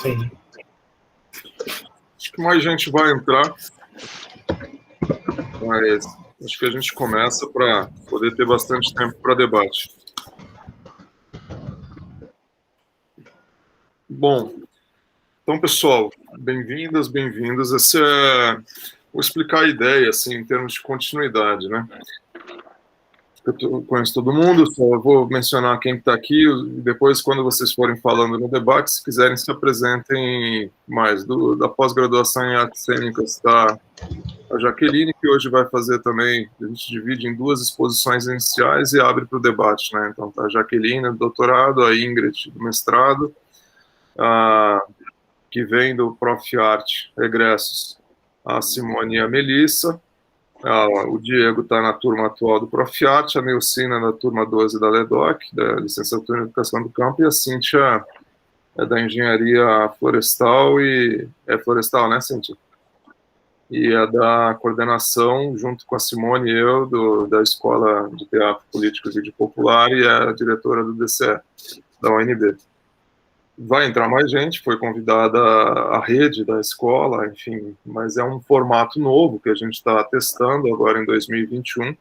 Sim. Acho que mais gente vai entrar, mas acho que a gente começa para poder ter bastante tempo para debate. Bom, então, pessoal, bem-vindas, bem-vindos. Vou explicar a ideia, assim, em termos de continuidade, né? Eu conheço todo mundo, só vou mencionar quem está aqui, e depois, quando vocês forem falando no debate, se quiserem, se apresentem mais. Da pós-graduação em artes cênicas está a Jaqueline, que hoje vai fazer também, a gente divide em duas exposições iniciais e abre para o debate, né? Então, tá a Jaqueline, do doutorado, a Ingrid, do mestrado, que vem do Prof. Arte, egressos, a Simone e a Melissa. O Diego está na turma atual do Prof. Arte, a Neucina na turma 12 da LEDOC, da Licenciatura em Educação do Campo, e a Cíntia é da Engenharia Florestal, é florestal, né, Cíntia? E é da coordenação, junto com a Simone e eu, da Escola de Teatro Político e Vídeo Popular, e é a diretora do DCE, da UNB. Vai entrar mais gente, foi convidada a rede da escola, enfim, mas é um formato novo que a gente está testando agora em 2021,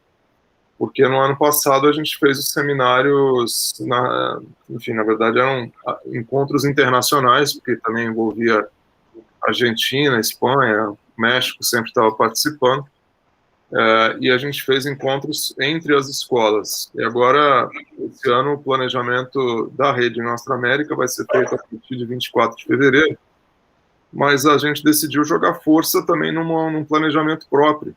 porque no ano passado a gente fez os seminários, enfim, na verdade eram encontros internacionais, porque também envolvia Argentina, Espanha, México sempre estava participando, e a gente fez encontros entre as escolas. E agora, esse ano, o planejamento da Rede Nostra América vai ser feito a partir de 24 de fevereiro, mas a gente decidiu jogar força também num planejamento próprio,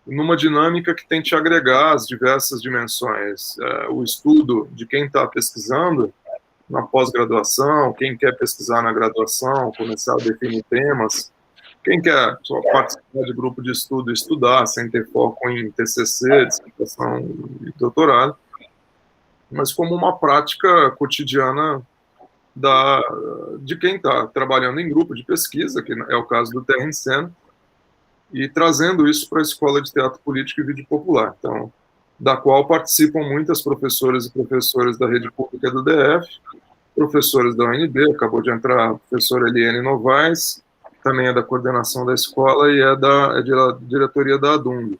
numa dinâmica que tente agregar as diversas dimensões. O estudo de quem está pesquisando na pós-graduação, quem quer pesquisar na graduação, começar a definir temas, quem quer só participar de grupo de estudo e estudar, sem ter foco em TCC, dissertação e doutorado, mas como uma prática cotidiana de quem está trabalhando em grupo de pesquisa, que é o caso do Terra em Cena, e trazendo isso para a Escola de Teatro Político e Vídeo Popular, então, da qual participam muitas professoras e professores da rede pública do DF, professores da UNB, acabou de entrar a professora Eliane Novaes, também é da coordenação da escola e é da diretoria da ADUNG.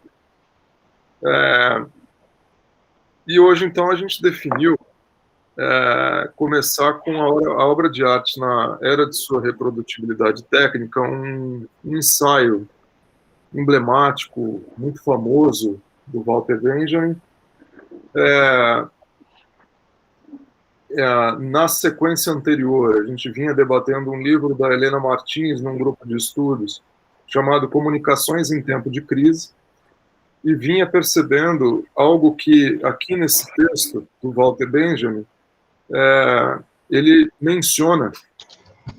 E hoje, então, a gente definiu começar com a obra de arte na era de sua reprodutibilidade técnica, um ensaio emblemático, muito famoso, do Walter Benjamin, na sequência anterior, a gente vinha debatendo um livro da Helena Martins, num grupo de estudos, chamado Comunicações em Tempo de Crise, e vinha percebendo algo que, aqui nesse texto do Walter Benjamin, ele menciona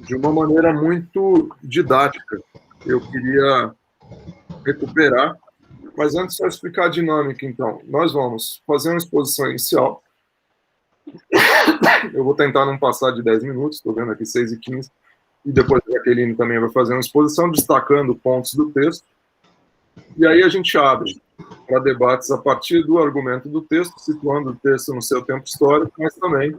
de uma maneira muito didática. Eu queria recuperar, mas antes só explicar a dinâmica, então. Nós vamos fazer uma exposição inicial. Eu vou tentar não passar de 10 minutos, estou vendo aqui 6h15, e depois a Jaqueline também vai fazer uma exposição destacando pontos do texto, e aí a gente abre para debates a partir do argumento do texto, situando o texto no seu tempo histórico, mas também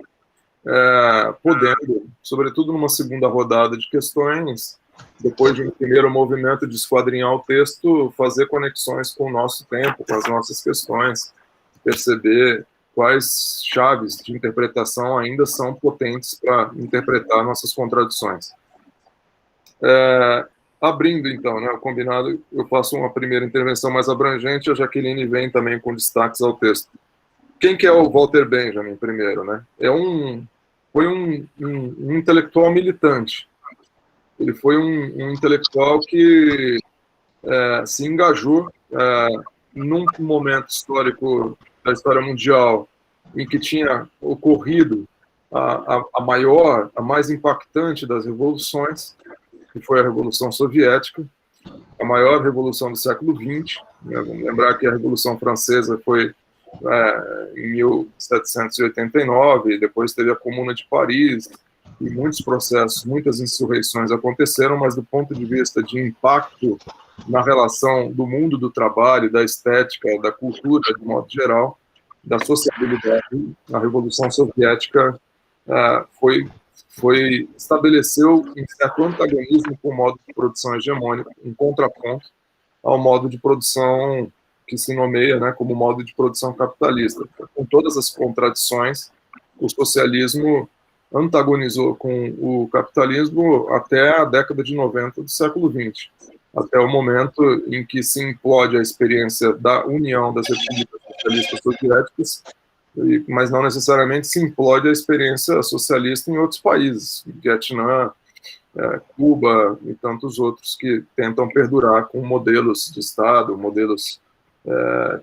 podendo, sobretudo numa segunda rodada de questões, depois de um primeiro movimento de esquadrinhar o texto, fazer conexões com o nosso tempo, com as nossas questões, perceber quais chaves de interpretação ainda são potentes para interpretar nossas contradições. Abrindo, então, né, o combinado, eu faço uma primeira intervenção mais abrangente, a Jaqueline vem também com destaques ao texto. Quem que é o Walter Benjamin, primeiro? Né? Foi um intelectual militante. Ele foi um intelectual que se engajou num momento histórico da história mundial em que tinha ocorrido a maior, a mais impactante das revoluções, que foi a Revolução Soviética, a maior revolução do século XX. Vamos lembrar que a Revolução Francesa foi em 1789, depois teve a Comuna de Paris, e muitos processos, muitas insurreições aconteceram, mas do ponto de vista de impacto na relação do mundo do trabalho, da estética, da cultura, de modo geral, da sociabilidade, a Revolução Soviética foi estabeleceu um certo antagonismo com o modo de produção hegemônico, em contraponto ao modo de produção que se nomeia, né, como modo de produção capitalista. Com todas as contradições, o socialismo antagonizou com o capitalismo até a década de 90 do século XX, até o momento em que se implode a experiência da união das repúblicas socialistas soviéticas, mas não necessariamente se implode a experiência socialista em outros países, Vietnã, Cuba e tantos outros que tentam perdurar com modelos de Estado, modelos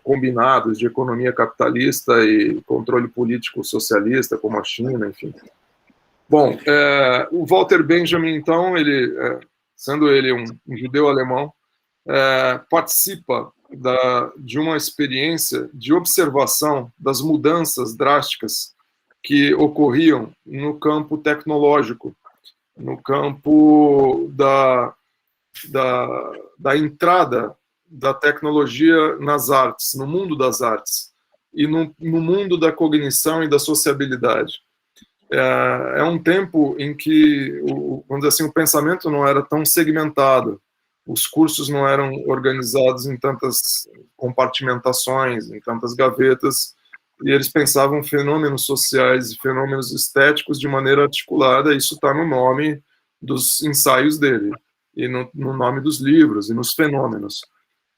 combinados de economia capitalista e controle político socialista, como a China, enfim. Bom, o Walter Benjamin, então, sendo ele um judeu alemão, participa de uma experiência de observação das mudanças drásticas que ocorriam no campo tecnológico, no campo da entrada da tecnologia nas artes, no mundo das artes, e no mundo da cognição e da sociabilidade. É um tempo em que, vamos dizer assim, o pensamento não era tão segmentado, os cursos não eram organizados em tantas compartimentações, em tantas gavetas, e eles pensavam fenômenos sociais e fenômenos estéticos de maneira articulada. Isso está no nome dos ensaios dele, e no nome dos livros, e nos fenômenos.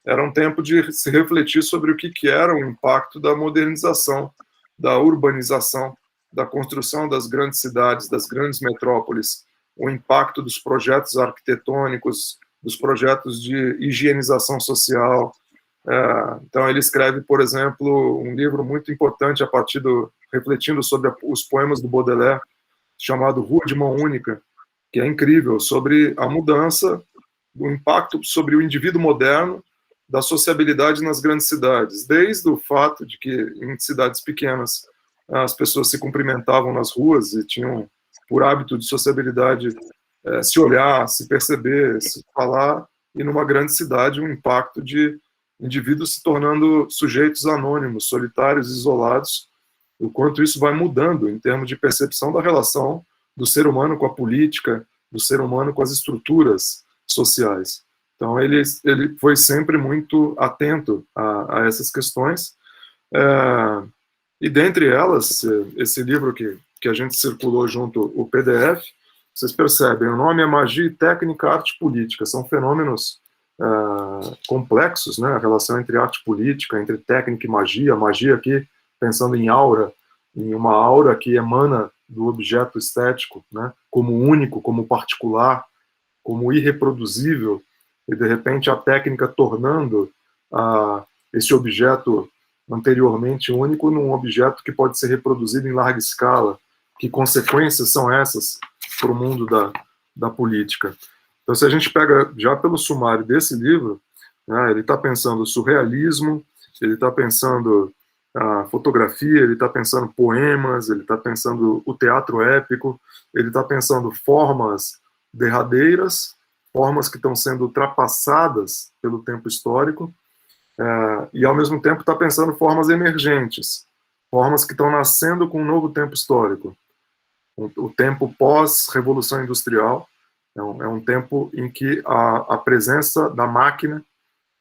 Era um tempo de se refletir sobre o que era o impacto da modernização, da urbanização, da construção das grandes cidades, das grandes metrópoles, o impacto dos projetos arquitetônicos, dos projetos de higienização social. Então, ele escreve, por exemplo, um livro muito importante refletindo sobre os poemas do Baudelaire, chamado Rua de Mão Única, que é incrível, sobre a mudança, o impacto sobre o indivíduo moderno, da sociabilidade nas grandes cidades, desde o fato de que em cidades pequenas as pessoas se cumprimentavam nas ruas e tinham, por hábito de sociabilidade, se olhar, se perceber, se falar, e numa grande cidade um impacto de indivíduos se tornando sujeitos anônimos, solitários, isolados, o quanto isso vai mudando em termos de percepção da relação do ser humano com a política, do ser humano com as estruturas sociais. Então, ele foi sempre muito atento a essas questões. E, dentre elas, esse livro que a gente circulou junto, o PDF, vocês percebem, o nome é Magia e Técnica, Arte e Política. São fenômenos complexos, né? A relação entre arte e política, entre técnica e magia. Magia aqui, pensando em aura, em uma aura que emana do objeto estético, né? Como único, como particular, como irreproduzível, e, de repente, a técnica tornando esse objeto anteriormente único num objeto que pode ser reproduzido em larga escala. Que consequências são essas para o mundo da política? Então, se a gente pega já pelo sumário desse livro, né, ele está pensando surrealismo, ele está pensando fotografia, ele está pensando poemas, ele está pensando o teatro épico, ele está pensando formas derradeiras, formas que estão sendo ultrapassadas pelo tempo histórico, e, ao mesmo tempo, está pensando formas emergentes, formas que estão nascendo com um novo tempo histórico. O tempo pós-revolução industrial é um tempo em que a presença da máquina,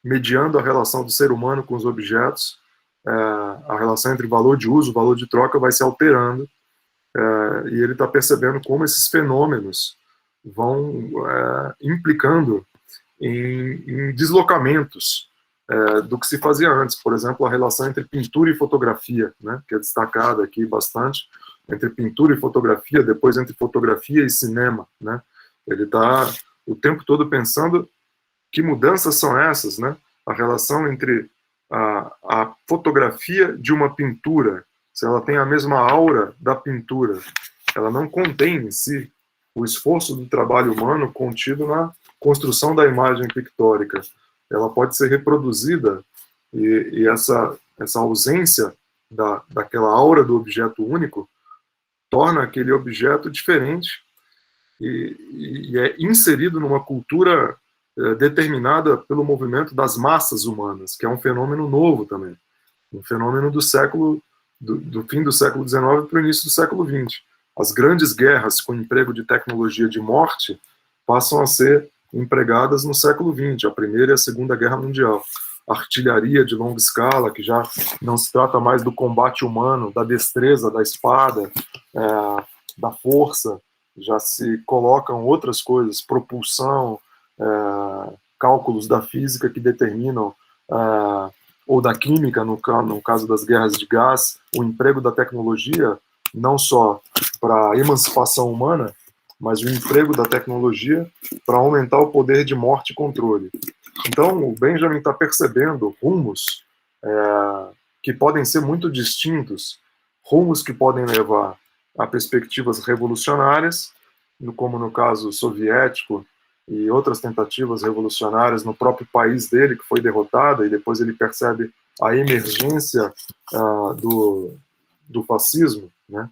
mediando a relação do ser humano com os objetos, a relação entre valor de uso e valor de troca vai se alterando, e ele está percebendo como esses fenômenos vão implicando em deslocamentos do que se fazia antes. Por exemplo, a relação entre pintura e fotografia, né, que é destacada aqui bastante, entre pintura e fotografia, depois entre fotografia e cinema, né? Ele está o tempo todo pensando que mudanças são essas, né? A relação entre a fotografia de uma pintura, se ela tem a mesma aura da pintura, ela não contém em si o esforço do trabalho humano contido na construção da imagem pictórica. Ela pode ser reproduzida, e essa ausência daquela aura do objeto único torna aquele objeto diferente e é inserido numa cultura determinada pelo movimento das massas humanas, que é um fenômeno novo também, um fenômeno do fim do século XIX para o início do século XX. as grandes guerras com emprego de tecnologia de morte passam a ser empregadas no século XX, a Primeira e a Segunda Guerra Mundial. Artilharia de longa escala, que já não se trata mais do combate humano, da destreza, da espada, da força, já se colocam outras coisas, propulsão, cálculos da física que determinam, ou da química, no caso das guerras de gás, o emprego da tecnologia, não só para a emancipação humana, mas o emprego da tecnologia para aumentar o poder de morte e controle. Então, o Benjamin está percebendo rumos que podem ser muito distintos, rumos que podem levar a perspectivas revolucionárias, como no caso soviético, e outras tentativas revolucionárias no próprio país dele, que foi derrotada, e depois ele percebe a emergência do fascismo, né?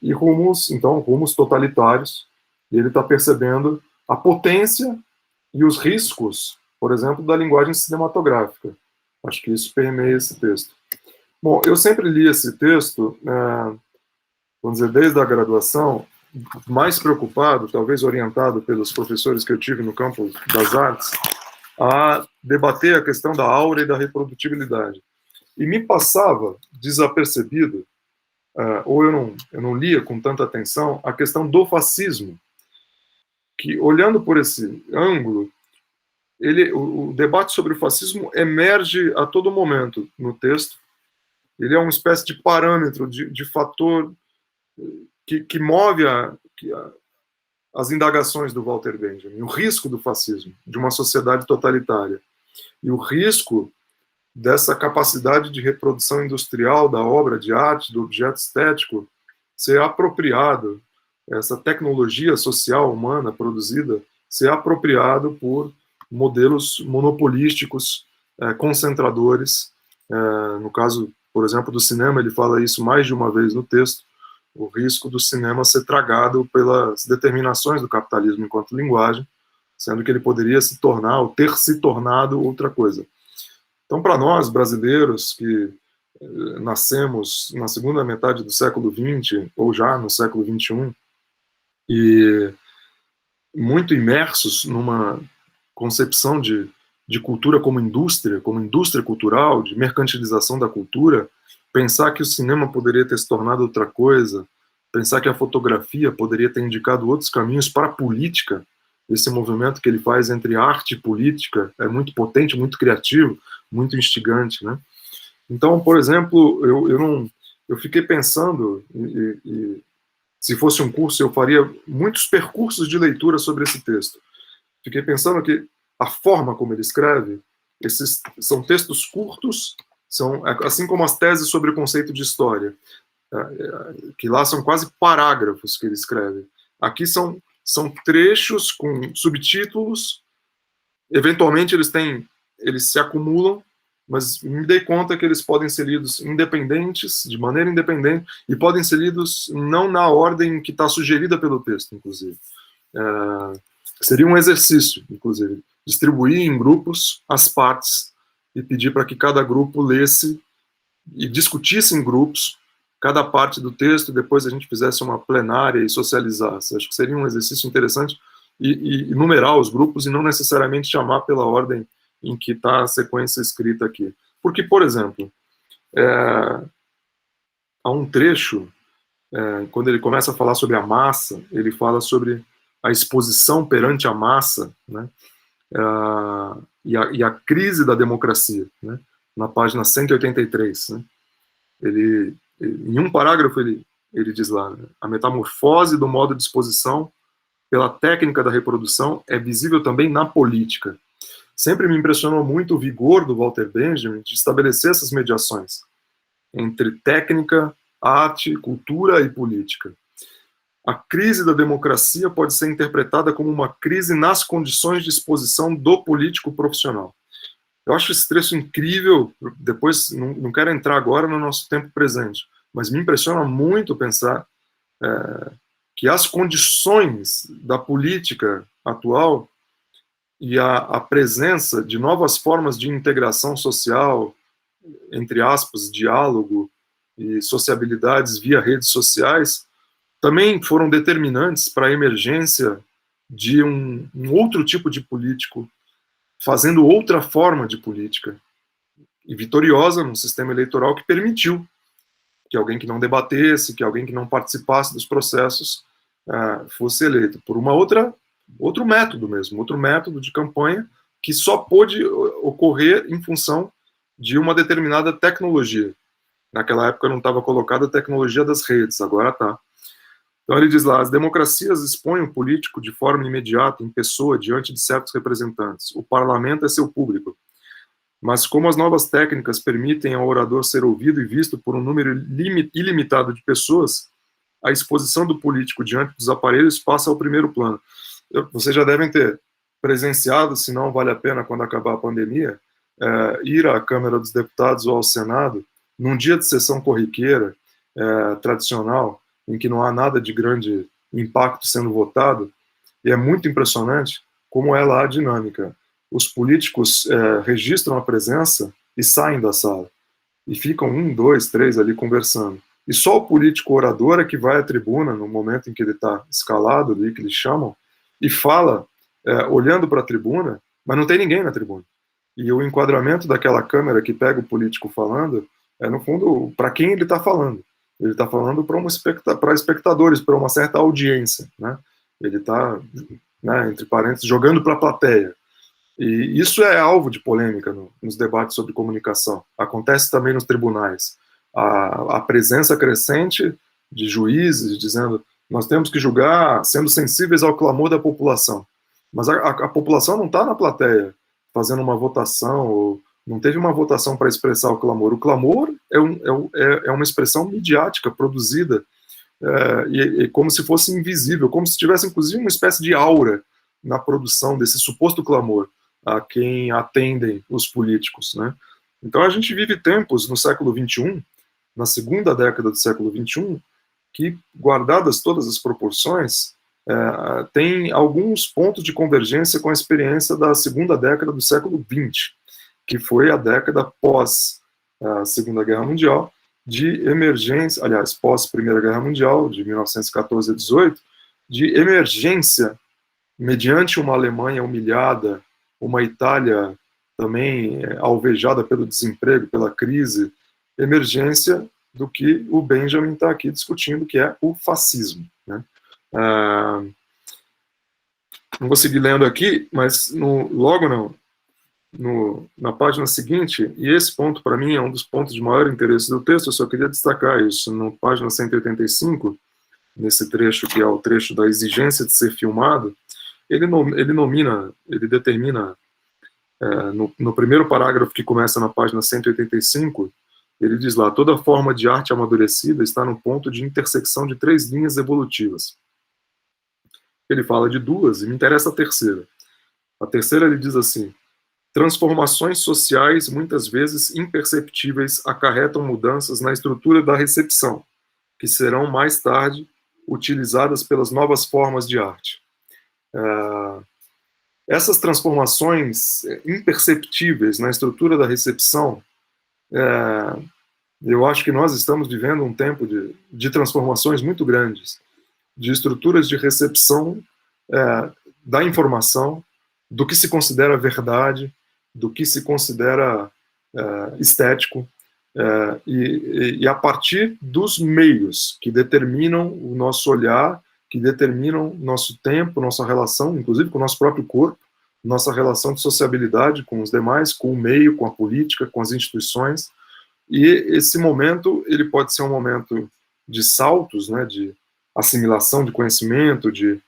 E rumos totalitários, e ele está percebendo a potência e os riscos, por exemplo, da linguagem cinematográfica. Acho que isso permeia esse texto. Bom, eu sempre li esse texto, vamos dizer, desde a graduação, mais preocupado, talvez orientado pelos professores que eu tive no campo das artes, a debater a questão da aura e da reprodutibilidade. E me passava desapercebido, ou eu não lia com tanta atenção, a questão do fascismo, que, olhando por esse ângulo, o debate sobre o fascismo emerge a todo momento no texto. Ele é uma espécie de parâmetro, de fator que move as indagações do Walter Benjamin, o risco do fascismo, de uma sociedade totalitária, e o risco dessa capacidade de reprodução industrial da obra de arte, do objeto estético, ser apropriado, essa tecnologia social humana produzida, ser apropriado por modelos monopolísticos, concentradores. No caso, por exemplo, do cinema, ele fala isso mais de uma vez no texto, o risco do cinema ser tragado pelas determinações do capitalismo enquanto linguagem, sendo que ele poderia se tornar, ou ter se tornado outra coisa. Então, para nós, brasileiros, que nascemos na segunda metade do século XX, ou já no século XXI, e muito imersos numa concepção de cultura como indústria cultural, de mercantilização da cultura, pensar que o cinema poderia ter se tornado outra coisa, pensar que a fotografia poderia ter indicado outros caminhos para a política, esse movimento que ele faz entre arte e política é muito potente, muito criativo, muito instigante, né? Então, por exemplo, eu fiquei pensando, e se fosse um curso, eu faria muitos percursos de leitura sobre esse texto. Fiquei pensando que a forma como ele escreve, esses são textos curtos, são assim como as teses sobre o conceito de história, que lá são quase parágrafos que ele escreve. Aqui são trechos com subtítulos, eventualmente eles se acumulam, mas me dei conta que eles podem ser lidos independentes, de maneira independente, e podem ser lidos não na ordem que está sugerida pelo texto, inclusive. Seria um exercício, inclusive, distribuir em grupos as partes e pedir para que cada grupo lesse e discutisse em grupos cada parte do texto, e depois a gente fizesse uma plenária e socializasse. Acho que seria um exercício interessante e numerar os grupos e não necessariamente chamar pela ordem em que está a sequência escrita aqui. Porque, por exemplo, há um trecho, quando ele começa a falar sobre a massa, ele fala sobre a exposição perante a massa, né, e a crise da democracia, né, na página 183. Né, em um parágrafo ele diz lá, né, a metamorfose do modo de exposição pela técnica da reprodução é visível também na política. Sempre me impressionou muito o vigor do Walter Benjamin de estabelecer essas mediações entre técnica, arte, cultura e política. A crise da democracia pode ser interpretada como uma crise nas condições de exposição do político profissional. Eu acho esse trecho incrível, depois não quero entrar agora no nosso tempo presente, mas me impressiona muito pensar que as condições da política atual e a presença de novas formas de integração social, entre aspas, diálogo e sociabilidades via redes sociais, também foram determinantes para a emergência de um outro tipo de político, fazendo outra forma de política, e vitoriosa num sistema eleitoral que permitiu que alguém que não debatesse, que alguém que não participasse dos processos fosse eleito por outro método mesmo, outro método de campanha que só pôde ocorrer em função de uma determinada tecnologia. Naquela época não estava colocada a tecnologia das redes, agora está. Então ele diz lá, as democracias expõem o político de forma imediata, em pessoa, diante de certos representantes. O parlamento é seu público. Mas como as novas técnicas permitem ao orador ser ouvido e visto por um número ilimitado de pessoas, a exposição do político diante dos aparelhos passa ao primeiro plano. Vocês já devem ter presenciado, se não vale a pena quando acabar a pandemia, ir à Câmara dos Deputados ou ao Senado, num dia de sessão corriqueira, tradicional, em que não há nada de grande impacto sendo votado, e é muito impressionante como é lá a dinâmica. Os políticos registram a presença e saem da sala. E ficam 1, 2, 3 ali conversando. E só o político orador é que vai à tribuna, no momento em que ele está escalado ali, que eles chamam, e fala, olhando para a tribuna, mas não tem ninguém na tribuna. E o enquadramento daquela câmera que pega o político falando, no fundo, para quem ele está falando. Ele está falando para espectadores, para uma certa audiência. Né? Ele está, entre parênteses, jogando para a plateia. E isso é alvo de polêmica nos debates sobre comunicação. Acontece também nos tribunais. A presença crescente de juízes dizendo nós temos que julgar sendo sensíveis ao clamor da população. Mas a população não está na plateia fazendo uma votação, ou não teve uma votação para expressar o clamor. O clamor é uma expressão midiática, produzida, e como se fosse invisível, como se tivesse, inclusive, uma espécie de aura na produção desse suposto clamor a quem atendem os políticos, né? Então a gente vive tempos no século XXI, na segunda década do século XXI, que, guardadas todas as proporções, tem alguns pontos de convergência com a experiência da segunda década do século XX, que foi a década pós a Segunda Guerra Mundial, de emergência, aliás, pós Primeira Guerra Mundial, de 1914 a 18, de emergência, mediante uma Alemanha humilhada, uma Itália também alvejada pelo desemprego, pela crise, emergência do que o Benjamin está aqui discutindo, que é o fascismo. Né? Não vou seguir lendo aqui, mas na página seguinte, e esse ponto para mim é um dos pontos de maior interesse do texto, eu só queria destacar isso, na página 185, nesse trecho que é o trecho da exigência de ser filmado, ele determina, no primeiro parágrafo que começa na página 185, ele diz lá, toda forma de arte amadurecida está no ponto de intersecção de 3 linhas evolutivas. Ele fala de 2, e me interessa a terceira. A terceira, ele diz assim, transformações sociais, muitas vezes imperceptíveis, acarretam mudanças na estrutura da recepção, que serão mais tarde utilizadas pelas novas formas de arte. Essas transformações imperceptíveis na estrutura da recepção, eu acho que nós estamos vivendo um tempo de transformações muito grandes, de estruturas de recepção da informação, do que se considera verdade, do que se considera estético, e a partir dos meios que determinam o nosso olhar, que determinam nosso tempo, nossa relação, inclusive com o nosso próprio corpo, nossa relação de sociabilidade com os demais, com o meio, com a política, com as instituições. E esse momento, ele pode ser um momento de saltos, né, de assimilação de conhecimento, de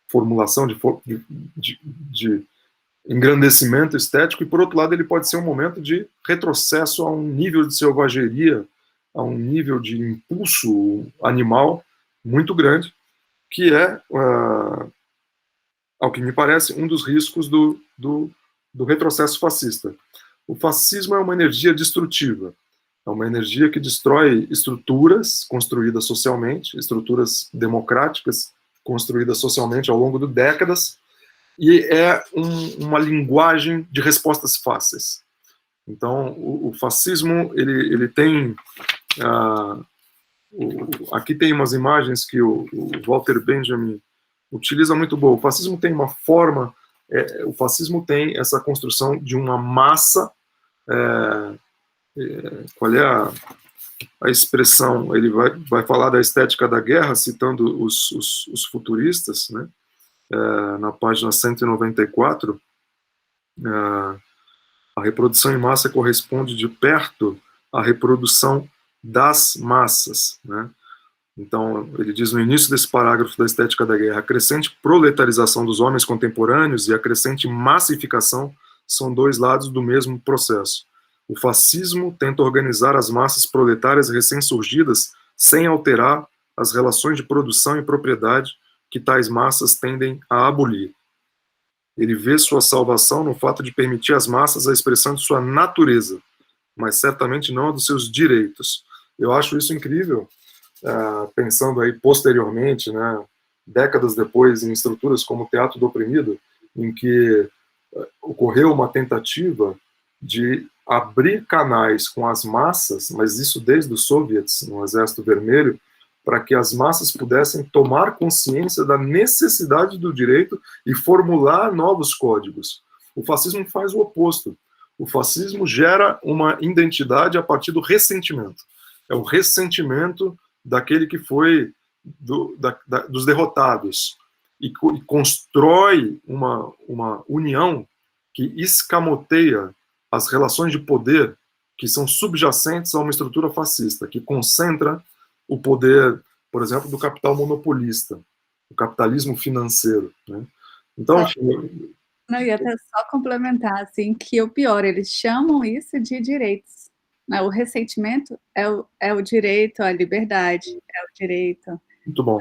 formulação, de engrandecimento estético, e por outro lado ele pode ser um momento de retrocesso a um nível de selvageria, a um nível de impulso animal muito grande, que é, ao que me parece, um dos riscos do retrocesso fascista. O fascismo é uma energia destrutiva, é uma energia que destrói estruturas construídas socialmente, estruturas democráticas construídas socialmente ao longo de décadas, e é uma linguagem de respostas fáceis. Então, o fascismo ele tem aqui tem umas imagens que o Walter Benjamin utiliza muito boa. O fascismo tem uma forma, o fascismo tem essa construção de uma massa, qual é a expressão? Ele vai falar da estética da guerra, citando os futuristas, né? Na página 194, a reprodução em massa corresponde de perto à reprodução das massas, né? Então, ele diz no início desse parágrafo da estética da guerra: a crescente proletarização dos homens contemporâneos e a crescente massificação são dois lados do mesmo processo. O fascismo tenta organizar as massas proletárias recém-surgidas sem alterar as relações de produção e propriedade que tais massas tendem a abolir. Ele vê sua salvação no fato de permitir às massas a expressão de sua natureza, mas certamente não a dos seus direitos. Eu acho isso incrível, pensando aí posteriormente, né, décadas depois, em estruturas como o Teatro do Oprimido, em que ocorreu uma tentativa de abrir canais com as massas, mas isso desde os soviets, no Exército Vermelho, para que as massas pudessem tomar consciência da necessidade do direito e formular novos códigos. O fascismo faz o oposto. O fascismo gera uma identidade a partir do ressentimento. É o ressentimento daquele que foi dos derrotados e constrói uma união que escamoteia as relações de poder que são subjacentes a uma estrutura fascista, que concentra o poder, por exemplo, do capital monopolista, o capitalismo financeiro, né? Então, não, ia até só complementar, assim, que o pior, eles chamam isso de direitos, né? O ressentimento é o direito à liberdade, é o direito... Muito bom.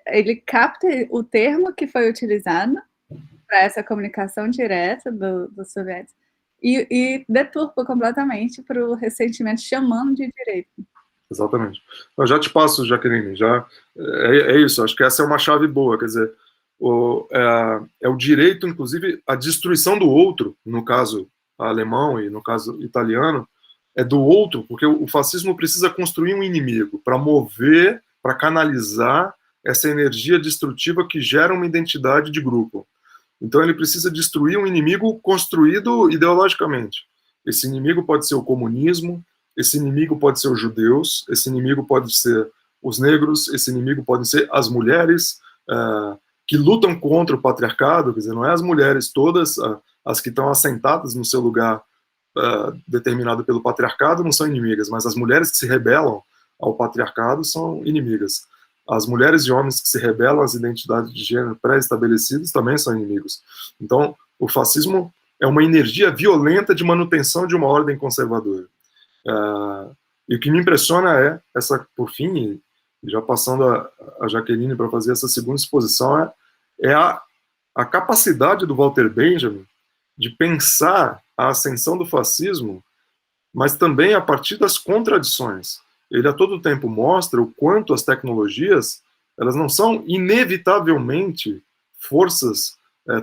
Ele capta o termo que foi utilizado para essa comunicação direta dos soviéticos e deturpa completamente para o ressentimento, chamando de direito. Exatamente. Eu já te passo, Jaqueline, é isso, acho que essa é uma chave boa, quer dizer, é o direito, inclusive, à destruição do outro, no caso alemão e no caso italiano, é do outro, porque o fascismo precisa construir um inimigo para mover, para canalizar essa energia destrutiva que gera uma identidade de grupo. Então ele precisa destruir um inimigo construído ideologicamente. Esse inimigo pode ser o comunismo, esse inimigo pode ser os judeus, esse inimigo pode ser os negros, esse inimigo pode ser as mulheres que lutam contra o patriarcado, quer dizer, não é as mulheres todas, as que estão assentadas no seu lugar determinado pelo patriarcado não são inimigas, mas as mulheres que se rebelam ao patriarcado são inimigas. As mulheres e homens que se rebelam às identidades de gênero pré-estabelecidas também são inimigos. Então, o fascismo é uma energia violenta de manutenção de uma ordem conservadora. E o que me impressiona por fim, já passando a Jaqueline para fazer essa segunda exposição, é a capacidade do Walter Benjamin de pensar a ascensão do fascismo, mas também a partir das contradições. Ele a todo tempo mostra o quanto as tecnologias, elas não são inevitavelmente forças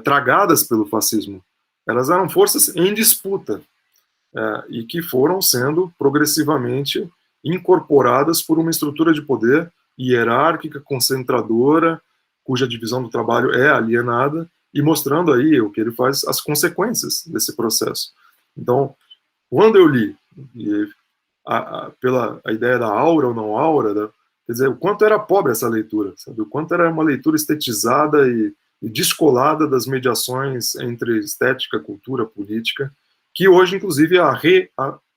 tragadas pelo fascismo. Elas eram forças em disputa e que foram sendo progressivamente incorporadas por uma estrutura de poder hierárquica, concentradora, cuja divisão do trabalho é alienada, e mostrando aí o que ele faz, as consequências desse processo. Então, quando eu li pela a ideia da aura ou não aura, quer dizer, o quanto era pobre essa leitura, sabe? O quanto era uma leitura estetizada e descolada das mediações entre estética, cultura, política, que hoje, inclusive, a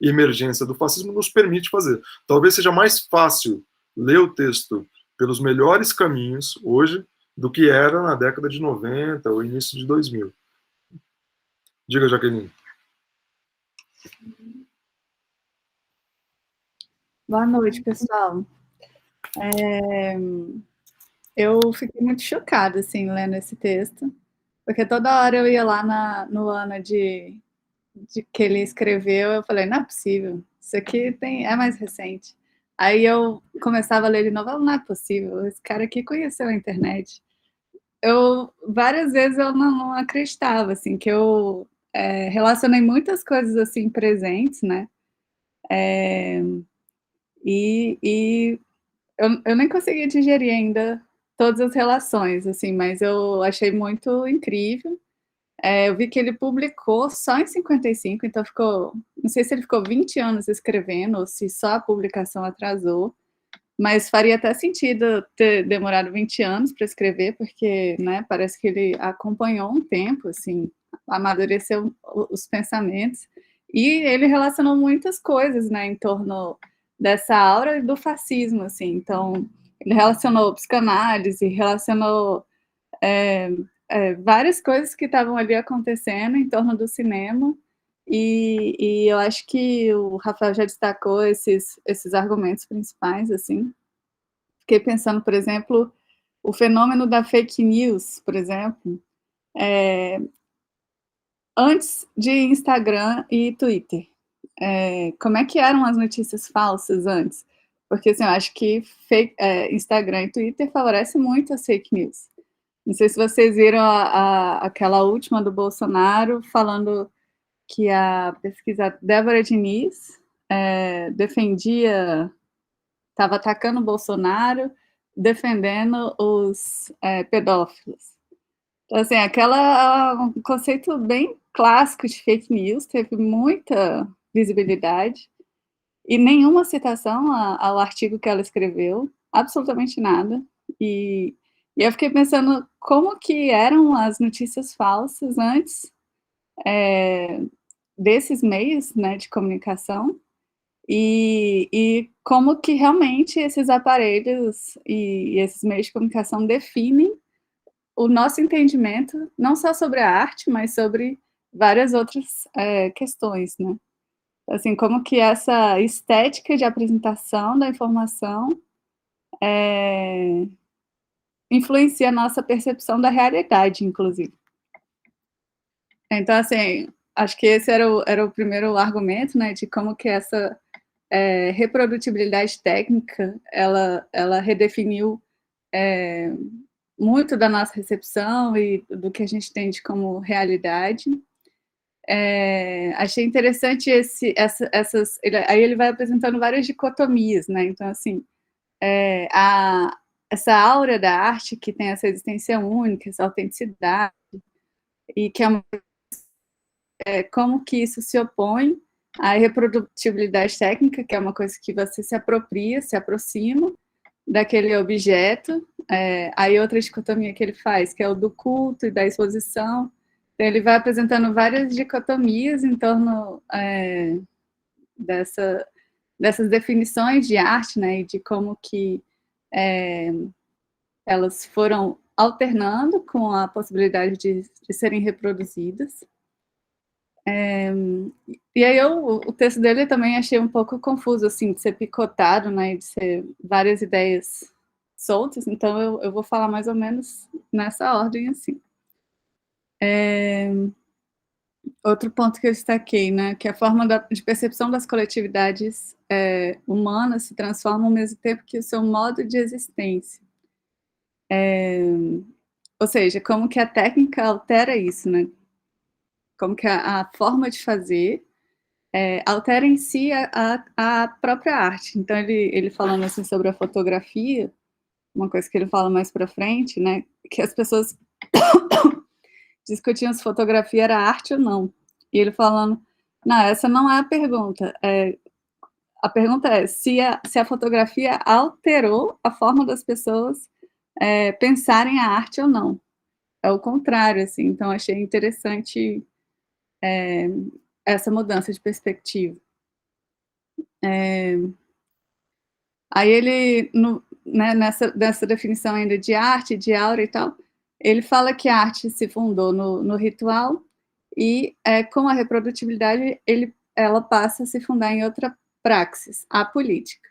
emergência do fascismo nos permite fazer. Talvez seja mais fácil ler o texto pelos melhores caminhos hoje do que era na década de 90 ou início de 2000. Diga, Jaqueline. Boa noite, pessoal. Eu fiquei muito chocada, assim, lendo esse texto, porque toda hora eu ia lá no ano de que ele escreveu, eu falei, não é possível, isso aqui é mais recente. Aí eu começava a ler de novo, não é possível, esse cara aqui conheceu a internet. Várias vezes eu não acreditava, assim, que eu relacionei muitas coisas, assim, presentes, né? E eu nem consegui digerir ainda todas as relações, assim, mas eu achei muito incrível. Eu vi que ele publicou só em 55, então ficou, não sei se ele ficou 20 anos escrevendo ou se só a publicação atrasou, mas faria até sentido ter demorado 20 anos para escrever, porque, né, parece que ele acompanhou um tempo, assim, amadureceu os pensamentos, e ele relacionou muitas coisas, né, em torno dessa aura do fascismo, assim, então ele relacionou psicanálise, relacionou várias coisas que estavam ali acontecendo em torno do cinema, e eu acho que o Rafael já destacou esses argumentos principais, assim. Fiquei pensando, por exemplo, o fenômeno da fake news, por exemplo, antes de Instagram e Twitter. Como é que eram as notícias falsas antes? Porque assim, eu acho que Instagram e Twitter favorecem muito as fake news. Não sei se vocês viram aquela última do Bolsonaro falando que a pesquisa Débora Diniz estava atacando o Bolsonaro, defendendo os pedófilos. Então, assim, um conceito bem clássico de fake news, teve muita visibilidade, e nenhuma citação ao artigo que ela escreveu, absolutamente nada. E eu fiquei pensando como que eram as notícias falsas antes desses meios, né, de comunicação, e como que realmente esses aparelhos e esses meios de comunicação definem o nosso entendimento, não só sobre a arte, mas sobre várias outras questões, né? Assim, como que essa estética de apresentação da informação influencia a nossa percepção da realidade, inclusive. Então, assim, acho que esse era o primeiro argumento, né, de como que essa reprodutibilidade técnica, ela redefiniu muito da nossa recepção e do que a gente entende como realidade. Achei interessante aí ele vai apresentando várias dicotomias, né? Então, assim, essa aura da arte que tem essa existência única, essa autenticidade, e que como que isso se opõe à reprodutibilidade técnica, que é uma coisa que você se apropria, se aproxima daquele objeto. Aí outra dicotomia que ele faz, que é o do culto e da exposição. Então, ele vai apresentando várias dicotomias em torno dessas definições de arte, né, e de como que elas foram alternando com a possibilidade de serem reproduzidas. E aí o texto dele também achei um pouco confuso, assim, de ser picotado, né, de ser várias ideias soltas, então eu vou falar mais ou menos nessa ordem, assim. Outro ponto que eu destaquei, né, que a forma de percepção das coletividades humanas se transforma ao mesmo tempo que o seu modo de existência. Ou seja, como que a técnica altera isso, né? Como que a forma de fazer altera em si a própria arte. Então, ele falando assim sobre a fotografia, uma coisa que ele fala mais para frente, né, que as pessoas discutiam se fotografia era arte ou não. E ele falando, não, essa não é a pergunta. A pergunta é se a fotografia alterou a forma das pessoas pensarem a arte ou não. É o contrário, assim. Então, achei interessante essa mudança de perspectiva. Aí ele, né, nessa definição ainda de arte, de aura e tal, ele fala que a arte se fundou no ritual e com a reprodutibilidade ela passa a se fundar em outra praxis, a política.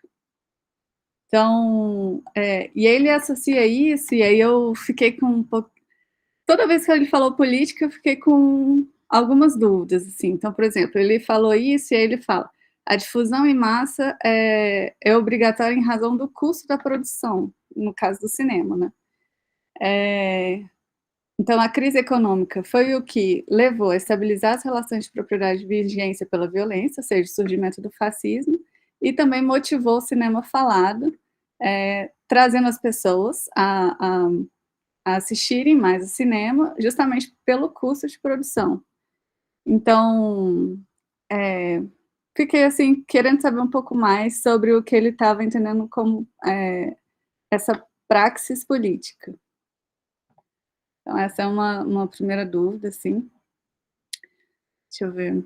Então, e ele associa isso, e aí eu fiquei com um pouco... Toda vez que ele falou política, eu fiquei com algumas dúvidas, assim. Então, por exemplo, ele falou isso, e aí ele fala: a difusão em massa é obrigatória em razão do custo da produção, no caso do cinema, né? Então, a crise econômica foi o que levou a estabilizar as relações de propriedade e vigência pela violência, ou seja, o surgimento do fascismo, e também motivou o cinema falado, trazendo as pessoas a assistirem mais o cinema, justamente pelo custo de produção. Então, fiquei, assim, querendo saber um pouco mais sobre o que ele estava entendendo como essa praxis política. Então, essa é uma primeira dúvida, assim. Deixa eu ver.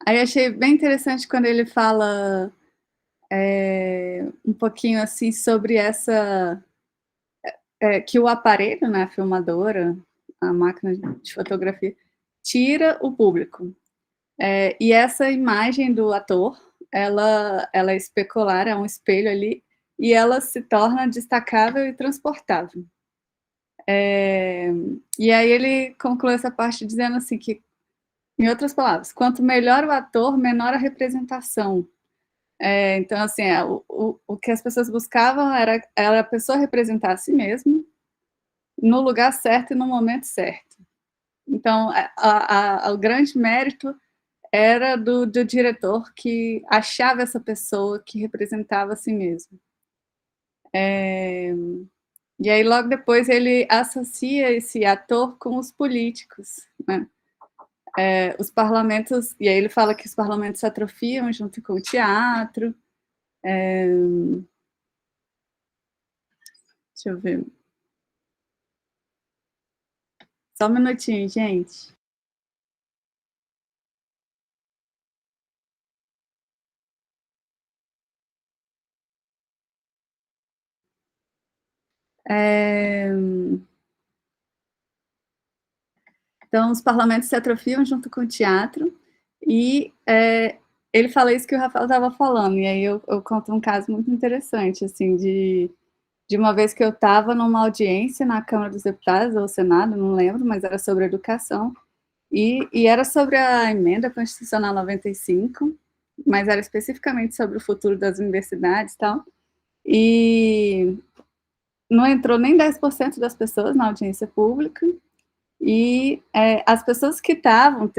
Aí achei bem interessante quando ele fala um pouquinho assim sobre essa que o aparelho, né, a filmadora, a máquina de fotografia, tira o público. E essa imagem do ator, ela é especular, é um espelho ali, e ela se torna destacável e transportável. E aí ele conclui essa parte dizendo assim que, em outras palavras, quanto melhor o ator, menor a representação. Então, assim, o que as pessoas buscavam era a pessoa representar a si mesma no lugar certo e no momento certo. Então, o grande mérito era do diretor que achava essa pessoa que representava a si mesmo. E aí, logo depois, ele associa esse ator com os políticos, né? Os parlamentos, e aí ele fala que os parlamentos se atrofiam junto com o teatro. Deixa eu ver. Só um minutinho, gente. Então, os parlamentos se atrofiam junto com o teatro, e ele fala isso que o Rafael estava falando, e aí eu conto um caso muito interessante, assim, de uma vez que eu estava numa audiência na Câmara dos Deputados, ou Senado, não lembro, mas era sobre educação, e era sobre a emenda constitucional 95, mas era especificamente sobre o futuro das universidades e tal, e não entrou nem 10% das pessoas na audiência pública, e as pessoas que estavam,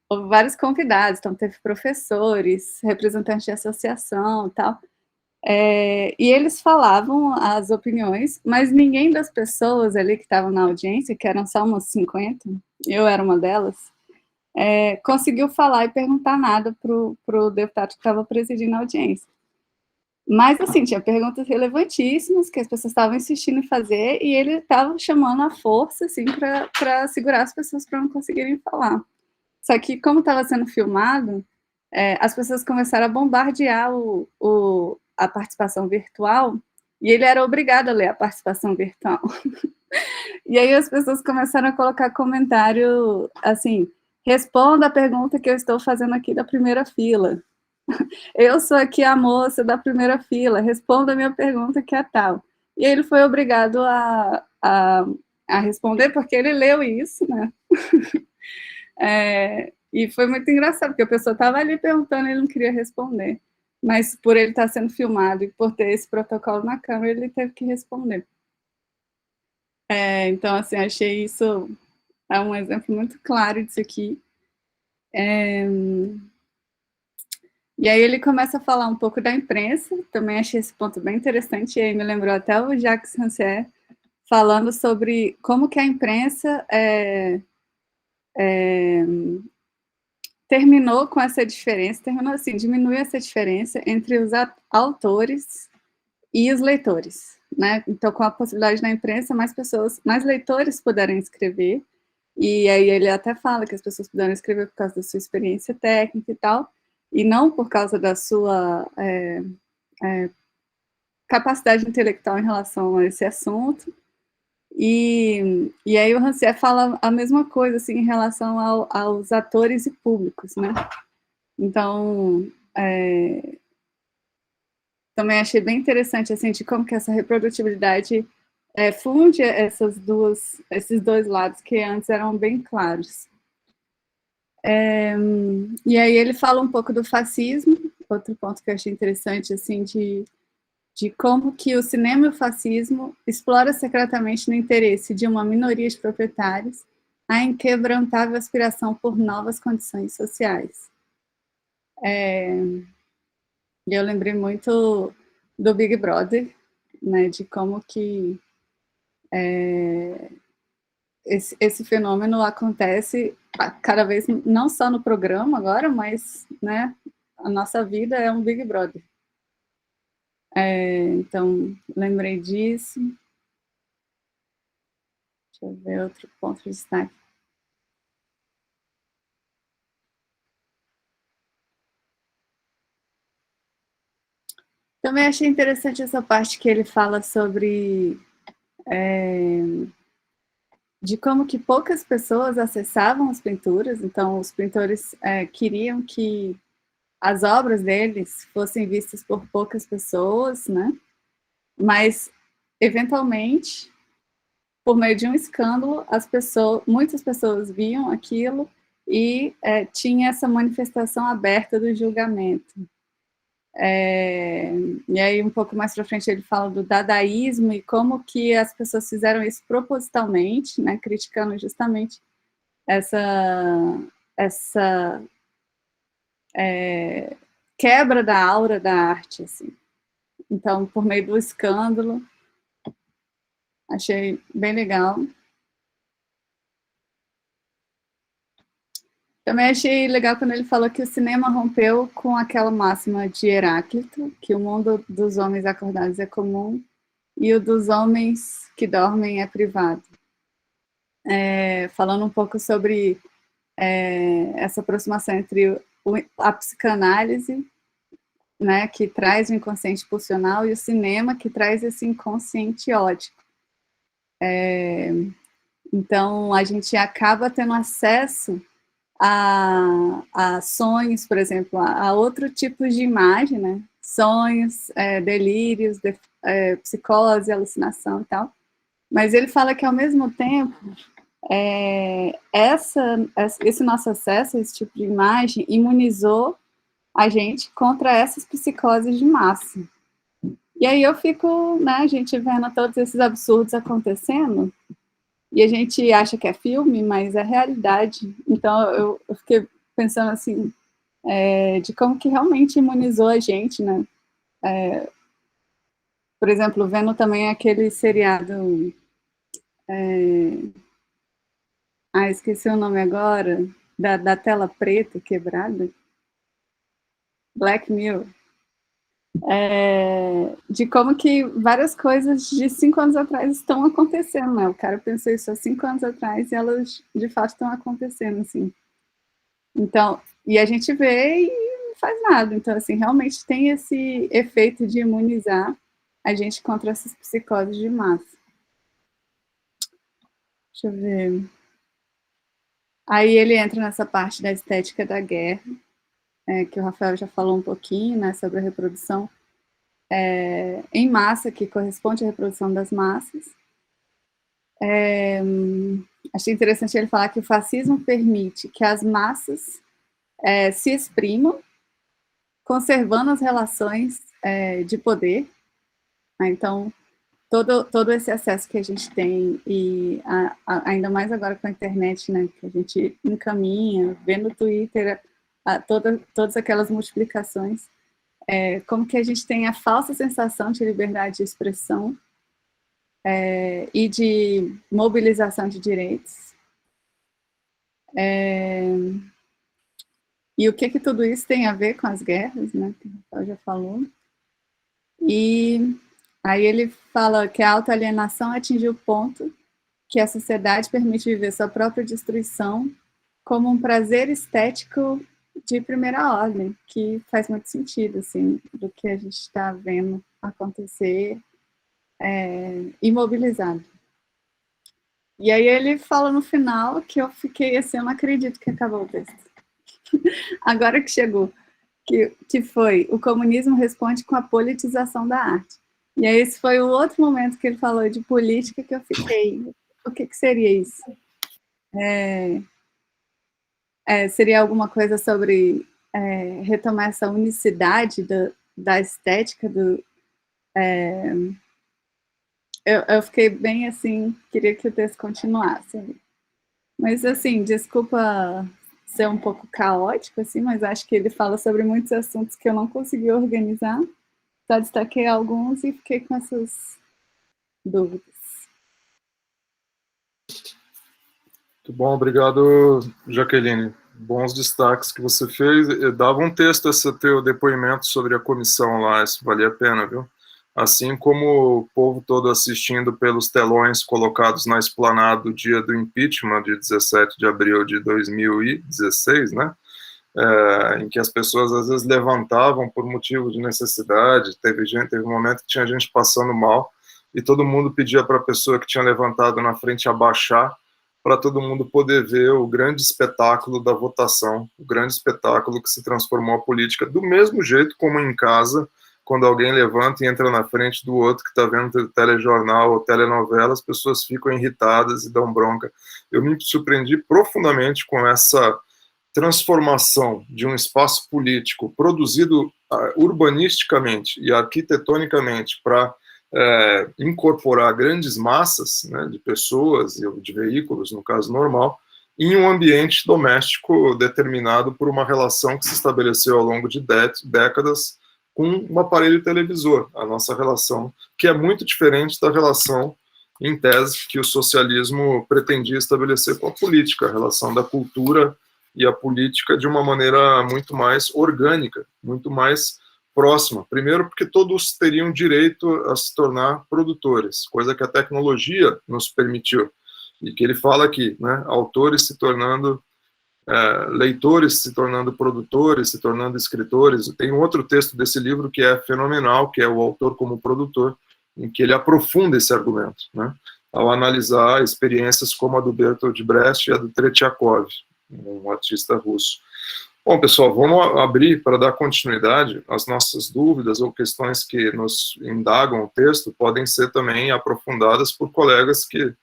houve vários convidados, então teve professores, representantes de associação e tal, e eles falavam as opiniões, mas ninguém das pessoas ali que estavam na audiência, que eram só umas 50, eu era uma delas, conseguiu falar e perguntar nada para o deputado que estava presidindo a audiência. Mas, assim, tinha perguntas relevantíssimas que as pessoas estavam insistindo em fazer, e ele estava chamando a força, assim, para segurar as pessoas para não conseguirem falar. Só que, como estava sendo filmado, as pessoas começaram a bombardear a participação virtual, e ele era obrigado a ler a participação virtual. E aí as pessoas começaram a colocar comentário, assim, responda a pergunta que eu estou fazendo aqui da primeira fila. Eu sou aqui a moça da primeira fila, responda a minha pergunta que é tal. E ele foi obrigado a responder, porque ele leu isso, né? E foi muito engraçado, porque a pessoa estava ali perguntando e ele não queria responder. Mas por ele estar sendo filmado e por ter esse protocolo na câmera, ele teve que responder. Então, assim, achei isso um exemplo muito claro disso aqui. E aí ele começa a falar um pouco da imprensa, também achei esse ponto bem interessante, e aí me lembrou até o Jacques Rancière falando sobre como que a imprensa terminou com essa diferença, terminou assim, diminuiu essa diferença entre os autores e os leitores, né? Então, com a possibilidade da imprensa, mais leitores puderam escrever, e aí ele até fala que as pessoas puderam escrever por causa da sua experiência técnica e tal, e não por causa da sua capacidade intelectual em relação a esse assunto. E aí o Rancière fala a mesma coisa, assim, em relação aos atores e públicos, né? Então, também achei bem interessante, assim, de como que essa reprodutibilidade funde esses dois lados que antes eram bem claros. E aí ele fala um pouco do fascismo, outro ponto que eu achei interessante, assim, de de como que o cinema e o fascismo explora secretamente no interesse de uma minoria de proprietários a inquebrantável aspiração por novas condições sociais. E eu lembrei muito do Big Brother, né, de como que esse fenômeno acontece cada vez, não só no programa agora, mas, né, a nossa vida é um Big Brother. Então, lembrei disso. Deixa eu ver outro ponto de destaque. Também achei interessante essa parte que ele fala sobre de como que poucas pessoas acessavam as pinturas, então os pintores queriam que as obras deles fossem vistas por poucas pessoas, né? Mas, eventualmente, por meio de um escândalo, muitas pessoas viam aquilo e tinha essa manifestação aberta do julgamento. E aí, um pouco mais para frente, ele fala do dadaísmo e como que as pessoas fizeram isso propositalmente, né, criticando justamente essa quebra da aura da arte, assim. Então, por meio do escândalo, achei bem legal. Também achei legal quando ele falou que o cinema rompeu com aquela máxima de Heráclito, que o mundo dos homens acordados é comum e o dos homens que dormem é privado. Falando um pouco sobre essa aproximação entre a psicanálise, né, que traz o inconsciente pulsional, e o cinema, que traz esse inconsciente ótico. Então, a gente acaba tendo acesso a sonhos, por exemplo, a outro tipo de imagem, né? Sonhos, delírios, psicose, alucinação e tal. Mas ele fala que, ao mesmo tempo, esse nosso acesso a esse tipo de imagem imunizou a gente contra essas psicoses de massa. E aí eu fico, né, a gente vendo todos esses absurdos acontecendo, e a gente acha que é filme, mas é realidade. Então eu fiquei pensando assim, de como que realmente imunizou a gente, né? Por exemplo, vendo também aquele seriado, esqueci o nome agora, da tela preta quebrada, Black Mirror, de como que várias coisas de 5 anos atrás estão acontecendo, né? O cara pensou isso há 5 anos atrás e elas de fato estão acontecendo, assim. Então, e a gente vê e não faz nada. Então, assim, realmente tem esse efeito de imunizar a gente contra essas psicoses de massa. Deixa eu ver. Aí ele entra nessa parte da estética da guerra, que o Rafael já falou um pouquinho, né, sobre a reprodução em massa, que corresponde à reprodução das massas. Achei interessante ele falar que o fascismo permite que as massas se exprimam, conservando as relações de poder. Então, todo esse acesso que a gente tem, e ainda mais agora com a internet, né, que a gente encaminha, vê no Twitter todas aquelas multiplicações, como que a gente tem a falsa sensação de liberdade de expressão e de mobilização de direitos. E o que tudo isso tem a ver com as guerras, né, que o Rafael já falou. E aí ele fala que a autoalienação atingiu o ponto que a sociedade permite viver sua própria destruição como um prazer estético de primeira ordem, que faz muito sentido, assim, do que a gente está vendo acontecer imobilizado. E aí ele fala no final que eu fiquei assim, eu não acredito que acabou o texto. Agora que chegou, que foi: o comunismo responde com a politização da arte. E aí esse foi o outro momento que ele falou de política que eu fiquei, o que seria isso? Seria alguma coisa sobre retomar essa unicidade da estética Eu fiquei bem assim, queria que o texto continuasse ali. Mas, assim, desculpa ser um pouco caótico, assim, mas acho que ele fala sobre muitos assuntos que eu não consegui organizar. Só destaquei alguns e fiquei com essas dúvidas. Muito bom, obrigado, Jaqueline. Bons destaques que você fez. Dava um texto esse teu depoimento sobre a comissão lá, isso valia a pena, viu? Assim como o povo todo assistindo pelos telões colocados na esplanada do dia do impeachment, de 17 de abril de 2016, né? Em que as pessoas às vezes levantavam por motivo de necessidade. Teve um momento que tinha gente passando mal e todo mundo pedia para a pessoa que tinha levantado na frente abaixar, para todo mundo poder ver o grande espetáculo da votação, o grande espetáculo que se transformou a política, do mesmo jeito como em casa, quando alguém levanta e entra na frente do outro que está vendo telejornal ou telenovela, as pessoas ficam irritadas e dão bronca. Eu me surpreendi profundamente com essa transformação de um espaço político produzido urbanisticamente e arquitetonicamente para incorporar grandes massas, né, de pessoas e de veículos, no caso normal, em um ambiente doméstico determinado por uma relação que se estabeleceu ao longo de décadas com um aparelho televisor, a nossa relação, que é muito diferente da relação, em tese, que o socialismo pretendia estabelecer com a política, a relação da cultura e a política de uma maneira muito mais orgânica, muito mais próxima. Primeiro, porque todos teriam direito a se tornar produtores, coisa que a tecnologia nos permitiu. E que ele fala aqui, né, autores se tornando leitores, se tornando produtores, se tornando escritores. Tem um outro texto desse livro que é fenomenal, que é o autor como produtor, em que ele aprofunda esse argumento, né, ao analisar experiências como a do Bertolt Brecht e a do Tretiakov, um artista russo. Bom, pessoal, vamos abrir para dar continuidade. As nossas dúvidas ou questões que nos indagam o texto podem ser também aprofundadas por colegas que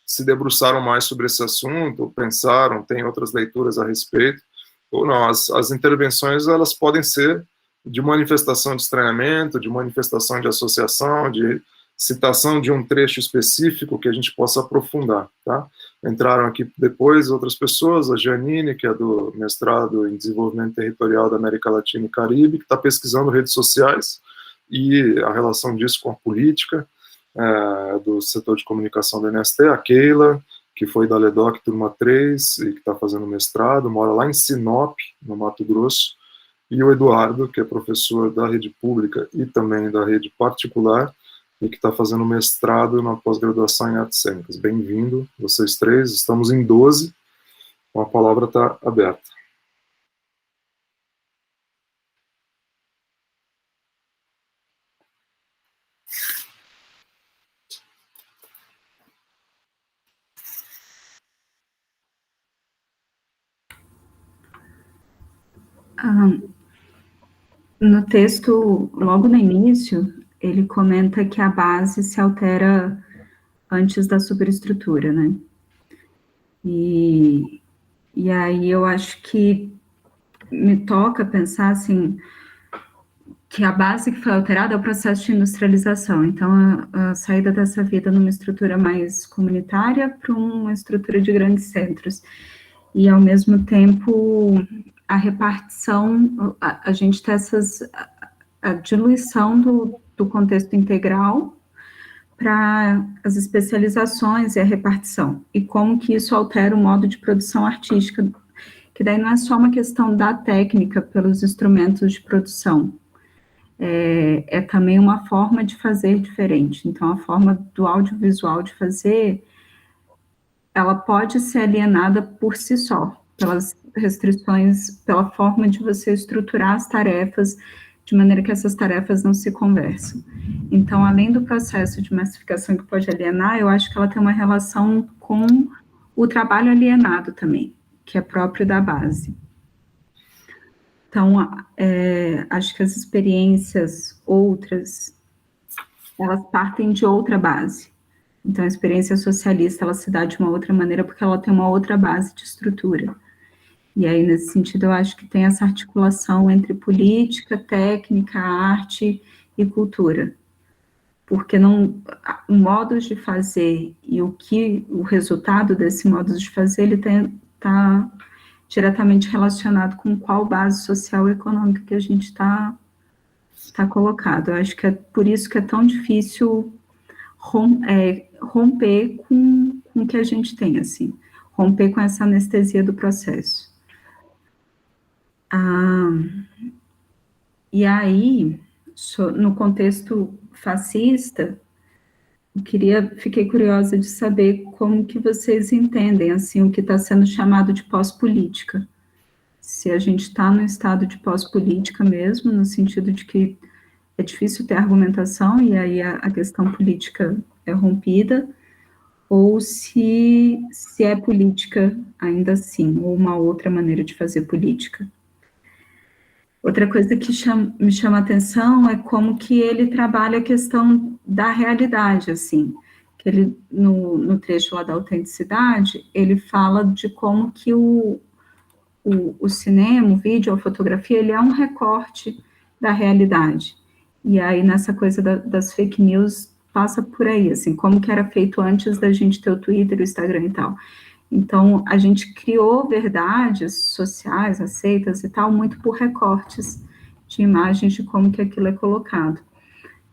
se debruçaram mais sobre esse assunto, pensaram, têm outras leituras a respeito, ou não. As intervenções, elas podem ser de manifestação de estranhamento, de manifestação de associação, de citação de um trecho específico que a gente possa aprofundar, tá? Entraram aqui depois outras pessoas, a Janine, que é do mestrado em desenvolvimento territorial da América Latina e Caribe, que está pesquisando redes sociais e a relação disso com a política, do setor de comunicação da NST, a Keila, que foi da LEDOC turma 3 e que está fazendo mestrado, mora lá em Sinop, no Mato Grosso, e o Eduardo, que é professor da rede pública e também da rede particular, e que está fazendo mestrado na pós-graduação em artes cênicas. Bem-vindo, vocês três, estamos em 12, então a palavra está aberta. No texto, logo no início, ele comenta que a base se altera antes da superestrutura, né? E aí eu acho que me toca pensar, assim, que a base que foi alterada é o processo de industrialização. Então, a saída dessa vida numa estrutura mais comunitária para uma estrutura de grandes centros. E, ao mesmo tempo, a repartição, a gente tem a diluição do contexto integral para as especializações e a repartição, e como que isso altera o modo de produção artística, que daí não é só uma questão da técnica pelos instrumentos de produção, é também uma forma de fazer diferente. Então, a forma do audiovisual de fazer, ela pode ser alienada por si só, pelas restrições, pela forma de você estruturar as tarefas, de maneira que essas tarefas não se conversam. Então, além do processo de massificação que pode alienar, eu acho que ela tem uma relação com o trabalho alienado também, que é próprio da base. Então, acho que as experiências outras, elas partem de outra base. Então, a experiência socialista, ela se dá de uma outra maneira, porque ela tem uma outra base de estrutura. E aí, nesse sentido, eu acho que tem essa articulação entre política, técnica, arte e cultura. porque não, modos de fazer e o resultado desse modo de fazer, ele está diretamente relacionado com qual base social e econômica que a gente está colocado. Eu acho que é por isso que é tão difícil romper com o que a gente tem, assim, romper com essa anestesia do processo. E aí, no contexto fascista, fiquei curiosa de saber como que vocês entendem, assim, o que está sendo chamado de pós-política. Se a gente está no estado de pós-política mesmo, no sentido de que é difícil ter argumentação, e aí a questão política é rompida, ou se é política ainda assim, ou uma outra maneira de fazer política. Outra coisa que me chama a atenção é como que ele trabalha a questão da realidade, assim, que ele, no trecho lá da autenticidade, ele fala de como que o cinema, o vídeo, a fotografia, ele é um recorte da realidade. E aí, nessa coisa das fake news, passa por aí, assim, como que era feito antes da gente ter o Twitter, o Instagram e tal. Então, a gente criou verdades sociais, aceitas e tal, muito por recortes de imagens de como que aquilo é colocado.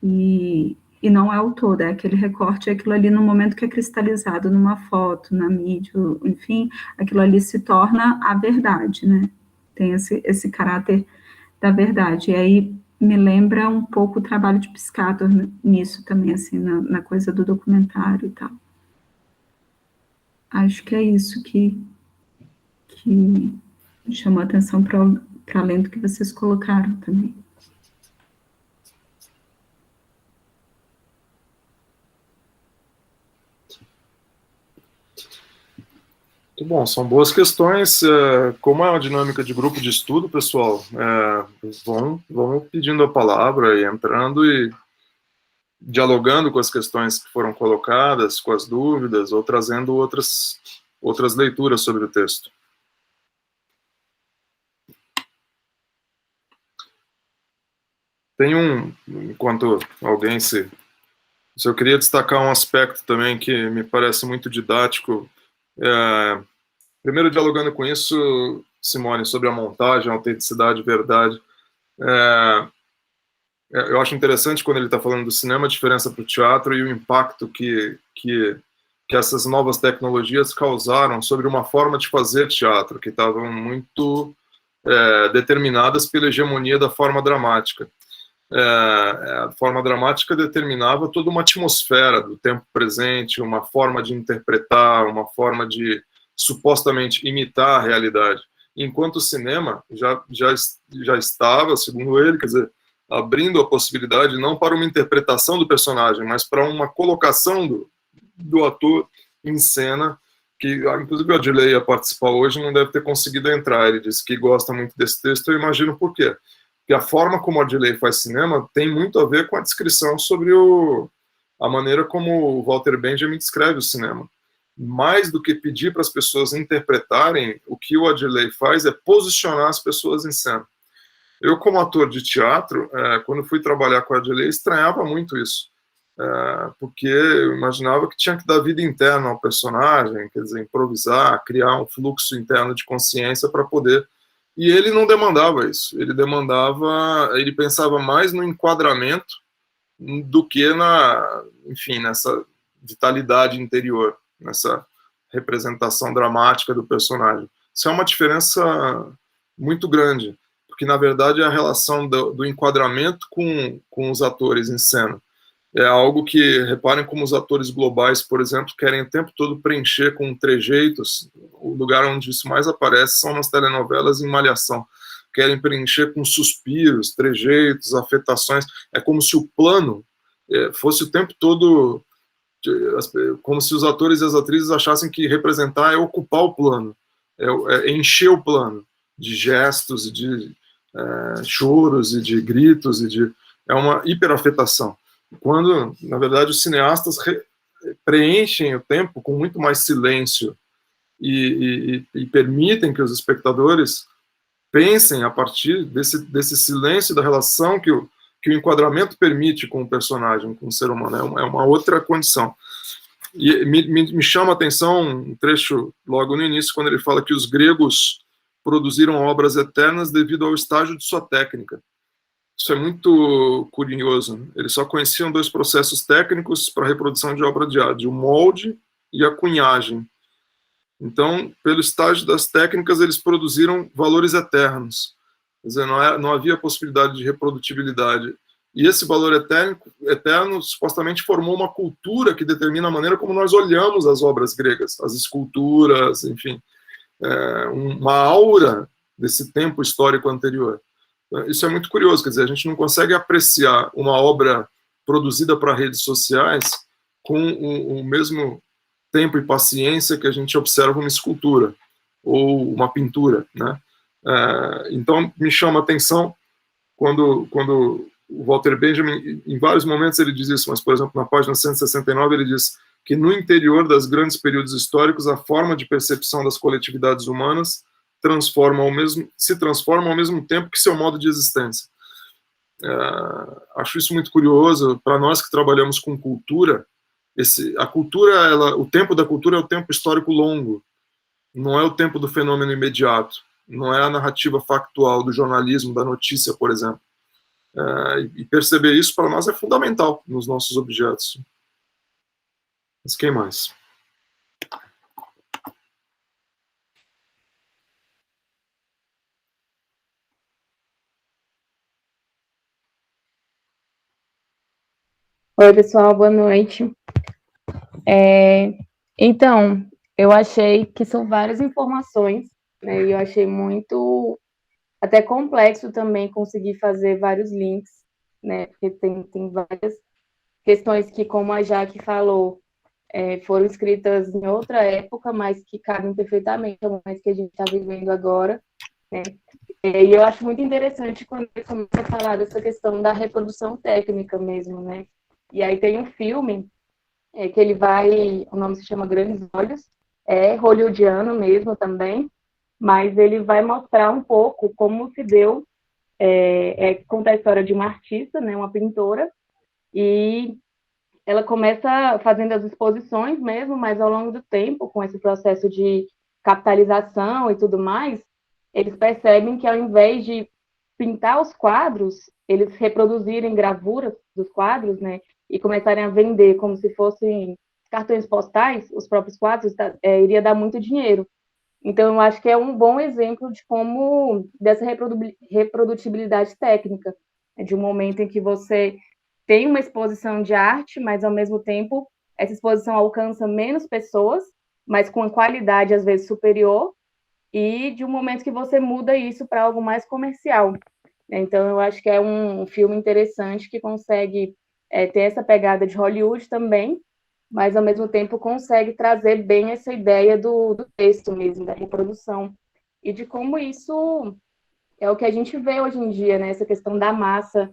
E não é o todo, é aquele recorte, é aquilo ali no momento que é cristalizado numa foto, na mídia, enfim, aquilo ali se torna a verdade, né? Tem esse caráter da verdade. E aí me lembra um pouco o trabalho de Piscator nisso também, assim, na coisa do documentário e tal. Acho que é isso que me chamou a atenção para além do que vocês colocaram também. Muito bom, são boas questões. Como é uma dinâmica de grupo de estudo, pessoal, vão pedindo a palavra e entrando e dialogando com as questões que foram colocadas, com as dúvidas, ou trazendo outras leituras sobre o texto. Tem enquanto alguém eu queria destacar um aspecto também que me parece muito didático. Primeiro, dialogando com isso, Simone, sobre a montagem, a autenticidade, verdade. Eu acho interessante quando ele está falando do cinema, a diferença para o teatro e o impacto que essas novas tecnologias causaram sobre uma forma de fazer teatro, que estavam muito determinadas pela hegemonia da forma dramática. A forma dramática determinava toda uma atmosfera do tempo presente, uma forma de interpretar, uma forma de supostamente imitar a realidade. Enquanto o cinema já estava, segundo ele, quer dizer, abrindo a possibilidade não para uma interpretação do personagem, mas para uma colocação do ator em cena, que inclusive o Adilei ia participar hoje, não deve ter conseguido entrar. Ele disse que gosta muito desse texto, eu imagino por quê. Porque a forma como o Adilei faz cinema tem muito a ver com a descrição sobre a maneira como o Walter Benjamin descreve o cinema. Mais do que pedir para as pessoas interpretarem, o que o Adilei faz é posicionar as pessoas em cena. Eu, como ator de teatro, quando fui trabalhar com a Adilei, estranhava muito isso, porque eu imaginava que tinha que dar vida interna ao personagem, quer dizer, improvisar, criar um fluxo interno de consciência para poder... E ele não demandava isso, ele pensava mais no enquadramento do que nessa vitalidade interior, nessa representação dramática do personagem. Isso é uma diferença muito grande, porque, na verdade, a relação do enquadramento com os atores em cena é algo que, reparem como os atores globais, por exemplo, querem o tempo todo preencher com trejeitos. O lugar onde isso mais aparece são nas telenovelas em Malhação. Querem preencher com suspiros, trejeitos, afetações. É como se o plano fosse o tempo todo... como se os atores e as atrizes achassem que representar é ocupar o plano, é encher o plano de gestos e de choros e de gritos, é uma hiperafetação. Quando, na verdade, os cineastas preenchem o tempo com muito mais silêncio e permitem que os espectadores pensem a partir desse silêncio da relação que que o enquadramento permite com o personagem, com o ser humano, é uma outra condição. E me chama a atenção um trecho logo no início, quando ele fala que os gregos produziram obras eternas devido ao estágio de sua técnica. Isso é muito curioso. Eles só conheciam 2 processos técnicos para a reprodução de obra de arte, o molde e a cunhagem. Então, pelo estágio das técnicas, eles produziram valores eternos. Quer dizer, não havia possibilidade de reprodutibilidade. E esse valor eterno supostamente formou uma cultura que determina a maneira como nós olhamos as obras gregas, as esculturas, enfim, uma aura desse tempo histórico anterior. Isso é muito curioso, quer dizer, a gente não consegue apreciar uma obra produzida para redes sociais com o mesmo tempo e paciência que a gente observa uma escultura ou uma pintura, né? Então, me chama a atenção quando o Walter Benjamin, em vários momentos ele diz isso, mas, por exemplo, na página 169 ele diz que no interior das grandes períodos históricos a forma de percepção das coletividades humanas se transforma ao mesmo tempo que seu modo de existência. Acho isso muito curioso. Para nós que trabalhamos com cultura, a cultura, o tempo da cultura é o tempo histórico longo, não é o tempo do fenômeno imediato, não é a narrativa factual do jornalismo, da notícia, por exemplo. E perceber isso para nós é fundamental nos nossos objetos. Mas quem mais? Oi, pessoal, boa noite. Então, eu achei que são várias informações, né, e eu achei muito, até complexo também conseguir fazer vários links, né, porque tem várias questões que, como a Jaque falou, foram escritas em outra época, mas que cabem perfeitamente ao momento que a gente está vivendo agora, né. E eu acho muito interessante quando ele começa a falar dessa questão da reprodução técnica mesmo, né. E aí tem um filme que ele o nome se chama Grandes Olhos, é hollywoodiano mesmo também, mas ele vai mostrar um pouco como se deu, conta a história de uma artista, né, uma pintora, e ela começa fazendo as exposições mesmo, mas ao longo do tempo, com esse processo de capitalização e tudo mais, eles percebem que ao invés de pintar os quadros, eles reproduzirem gravuras dos quadros, né, e começarem a vender como se fossem cartões postais, os próprios quadros, iria dar muito dinheiro. Então, eu acho que é um bom exemplo de como, dessa reprodutibilidade técnica, de um momento em que você tem uma exposição de arte, mas, ao mesmo tempo, essa exposição alcança menos pessoas, mas com qualidade, às vezes, superior, e de um momento que você muda isso para algo mais comercial. Então, eu acho que é um filme interessante que consegue ter essa pegada de Hollywood também, mas, ao mesmo tempo, consegue trazer bem essa ideia do texto mesmo, da reprodução, e de como isso é o que a gente vê hoje em dia, né? Essa questão da massa,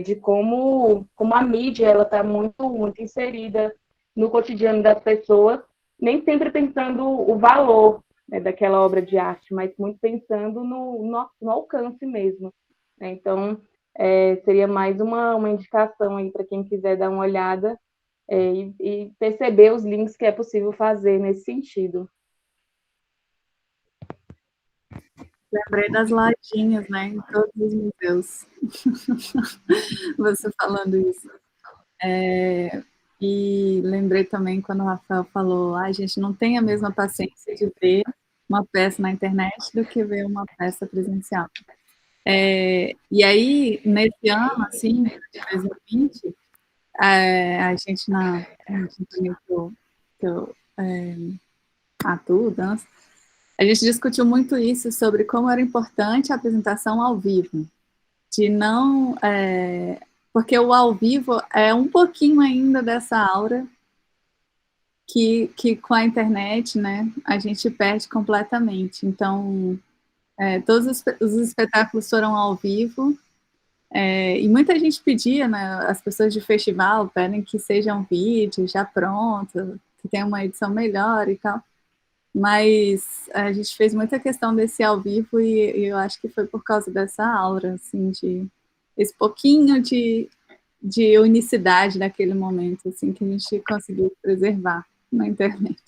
de como a mídia ela está muito, muito inserida no cotidiano das pessoas, nem sempre pensando o valor, né, daquela obra de arte, mas muito pensando no alcance mesmo, né? Então, seria mais uma indicação aí para quem quiser dar uma olhada e perceber os links que é possível fazer nesse sentido. Lembrei das lojinhas, né, em todos os museus. Você falando isso. E lembrei também quando o Rafael falou, a gente não tem a mesma paciência de ver uma peça na internet do que ver uma peça presencial. E aí, nesse ano, assim, de 2020, a gente na companhia que eu atuo, dança, a gente discutiu muito isso sobre como era importante a apresentação ao vivo, de não... porque o ao vivo é um pouquinho ainda dessa aura que com a internet, né, a gente perde completamente. Então, todos os espetáculos foram ao vivo, e muita gente pedia, né, as pessoas de festival pedem que seja um vídeo já pronto, que tenha uma edição melhor e tal, mas a gente fez muita questão desse ao vivo e eu acho que foi por causa dessa aura, assim, esse pouquinho de unicidade naquele momento, assim, que a gente conseguiu preservar na internet.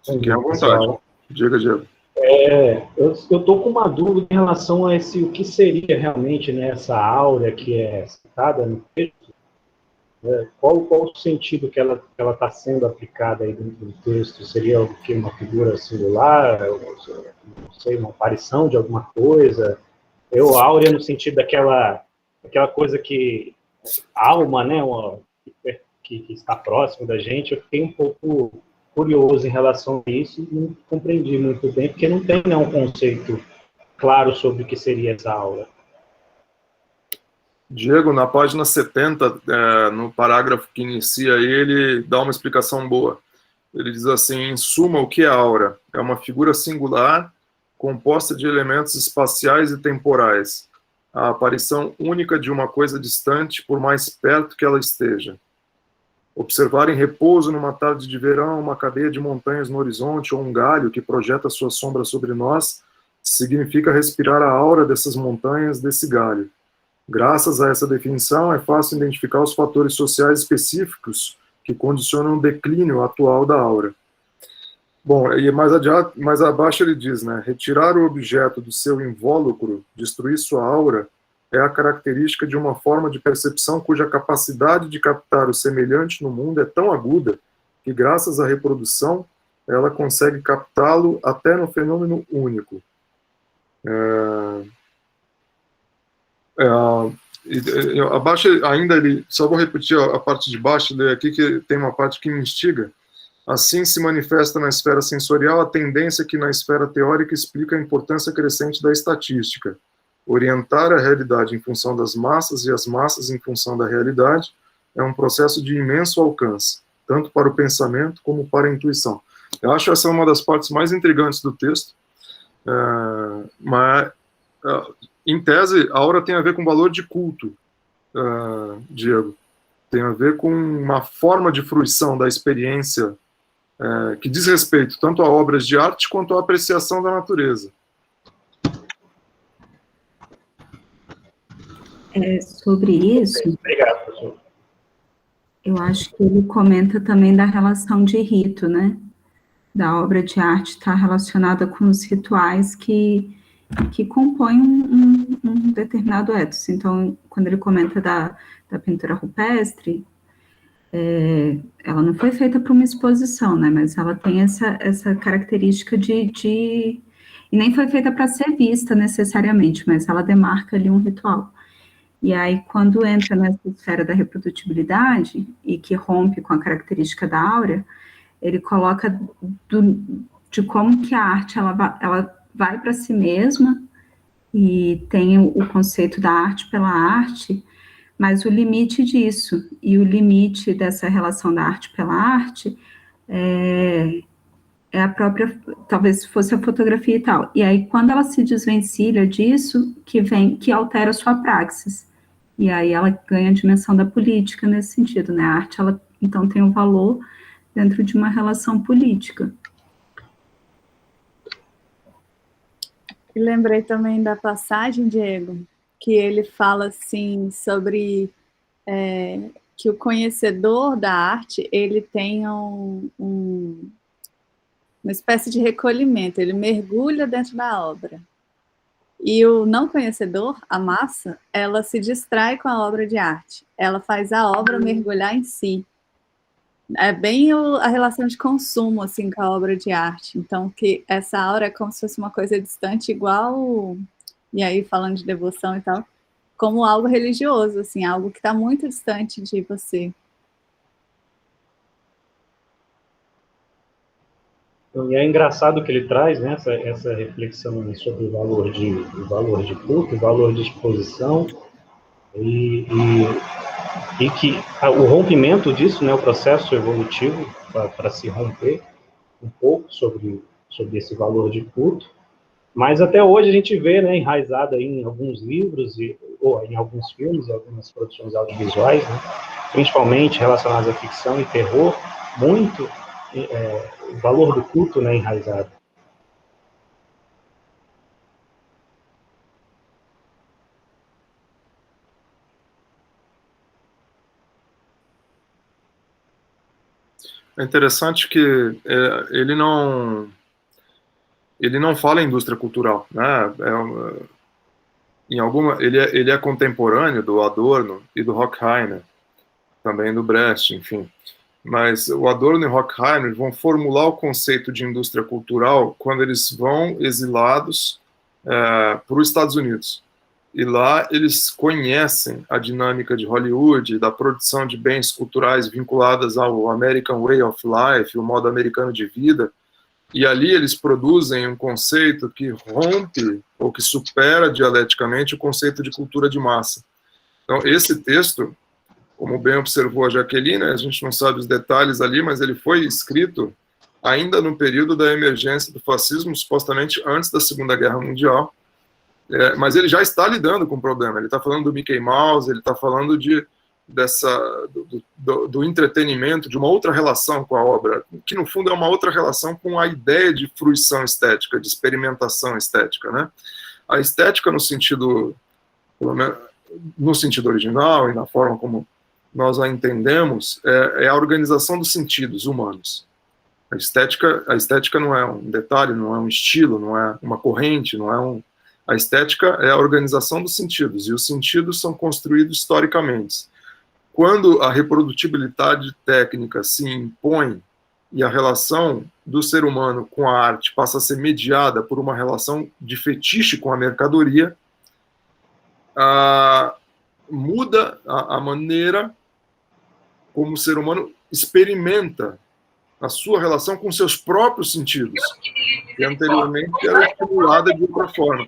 Fique à vontade. Diga, Diego. Eu estou com uma dúvida em relação a o que seria realmente, né, essa áurea que é citada no texto. Qual o sentido que ela está sendo aplicada aí dentro do texto? Seria o que, uma figura singular? Não sei, uma aparição de alguma coisa? Áurea no sentido daquela coisa que alma, né, que está próximo da gente. Eu fiquei um pouco curioso em relação a isso e não compreendi muito bem, porque não tem, né, um conceito claro sobre o que seria essa aura. Diego, na página 70, no parágrafo que inicia aí, ele dá uma explicação boa. Ele diz assim: em suma, o que é aura? É uma figura singular, composta de elementos espaciais e temporais. A aparição única de uma coisa distante, por mais perto que ela esteja. Observar em repouso numa tarde de verão uma cadeia de montanhas no horizonte ou um galho que projeta sua sombra sobre nós, significa respirar a aura dessas montanhas, desse galho. Graças a essa definição, é fácil identificar os fatores sociais específicos que condicionam o declínio atual da aura. Bom, e mais abaixo ele diz, né, retirar o objeto do seu invólucro, destruir sua aura, é a característica de uma forma de percepção cuja capacidade de captar o semelhante no mundo é tão aguda que, graças à reprodução, ela consegue captá-lo até no fenômeno único. Abaixo ainda, só vou repetir a parte de baixo, ler aqui, que tem uma parte que me instiga. Assim se manifesta na esfera sensorial a tendência que na esfera teórica explica a importância crescente da estatística. Orientar a realidade em função das massas e as massas em função da realidade é um processo de imenso alcance, tanto para o pensamento como para a intuição. Eu acho essa uma das partes mais intrigantes do texto, mas, em tese, a aura tem a ver com valor de culto, Diego. Tem a ver com uma forma de fruição da experiência que diz respeito tanto a obras de arte quanto à apreciação da natureza. Sobre isso, obrigado, professor. Eu acho que ele comenta também da relação de rito, né? Da obra de arte estar relacionada com os rituais que compõem um determinado ethos. Então, quando ele comenta da pintura rupestre, ela não foi feita para uma exposição, né? Mas ela tem essa característica e nem foi feita para ser vista necessariamente, mas ela demarca ali um ritual. E aí, quando entra nessa esfera da reprodutibilidade, e que rompe com a característica da áurea, ele coloca de como que a arte ela vai para si mesma, e tem o conceito da arte pela arte, mas o limite disso, e o limite dessa relação da arte pela arte, é a própria, talvez fosse a fotografia e tal. E aí, quando ela se desvencilha disso, que altera a sua praxis. E aí ela ganha a dimensão da política nesse sentido, né? A arte, ela, então, tem um valor dentro de uma relação política. E lembrei também da passagem, Diego, que ele fala, assim, sobre que o conhecedor da arte, ele tem uma espécie de recolhimento, ele mergulha dentro da obra. E o não conhecedor, a massa, ela se distrai com a obra de arte. Ela faz a obra mergulhar em si. É bem a relação de consumo, assim, com a obra de arte. Então, que essa aura é como se fosse uma coisa distante, igual, e aí falando de devoção e tal, como algo religioso, assim, algo que está muito distante de você. E é engraçado que ele traz, né, essa reflexão sobre o valor de culto, o valor de exposição, e que o rompimento disso, né, o processo evolutivo para se romper um pouco sobre esse valor de culto, mas até hoje a gente vê, né, enraizado aí em alguns livros, ou em alguns filmes, algumas produções audiovisuais, né, principalmente relacionadas à ficção e terror, muito o valor do culto, né, enraizado. É interessante que ele não fala em indústria cultural, né? Ele é contemporâneo do Adorno e do Horkheimer, também do Brecht, enfim. Mas o Adorno e o Horkheimer vão formular o conceito de indústria cultural quando eles vão exilados para os Estados Unidos. E lá eles conhecem a dinâmica de Hollywood, da produção de bens culturais vinculadas ao American Way of Life, o modo americano de vida, e ali eles produzem um conceito que rompe ou que supera dialeticamente o conceito de cultura de massa. Então, esse texto, como bem observou a Jaqueline, a gente não sabe os detalhes ali, mas ele foi escrito ainda no período da emergência do fascismo, supostamente antes da Segunda Guerra Mundial, mas ele já está lidando com o problema. Ele está falando do Mickey Mouse, ele está falando do entretenimento, de uma outra relação com a obra, que no fundo é uma outra relação com a ideia de fruição estética, de experimentação estética, né? A estética no sentido original e na forma como nós a entendemos é a organização dos sentidos humanos. A estética não é um detalhe, não é um estilo, não é uma corrente, a estética é a organização dos sentidos, e os sentidos são construídos historicamente. Quando a reprodutibilidade técnica se impõe e a relação do ser humano com a arte passa a ser mediada por uma relação de fetiche com a mercadoria, muda a maneira como o ser humano experimenta a sua relação com seus próprios sentidos, que anteriormente era estimulada de outra forma.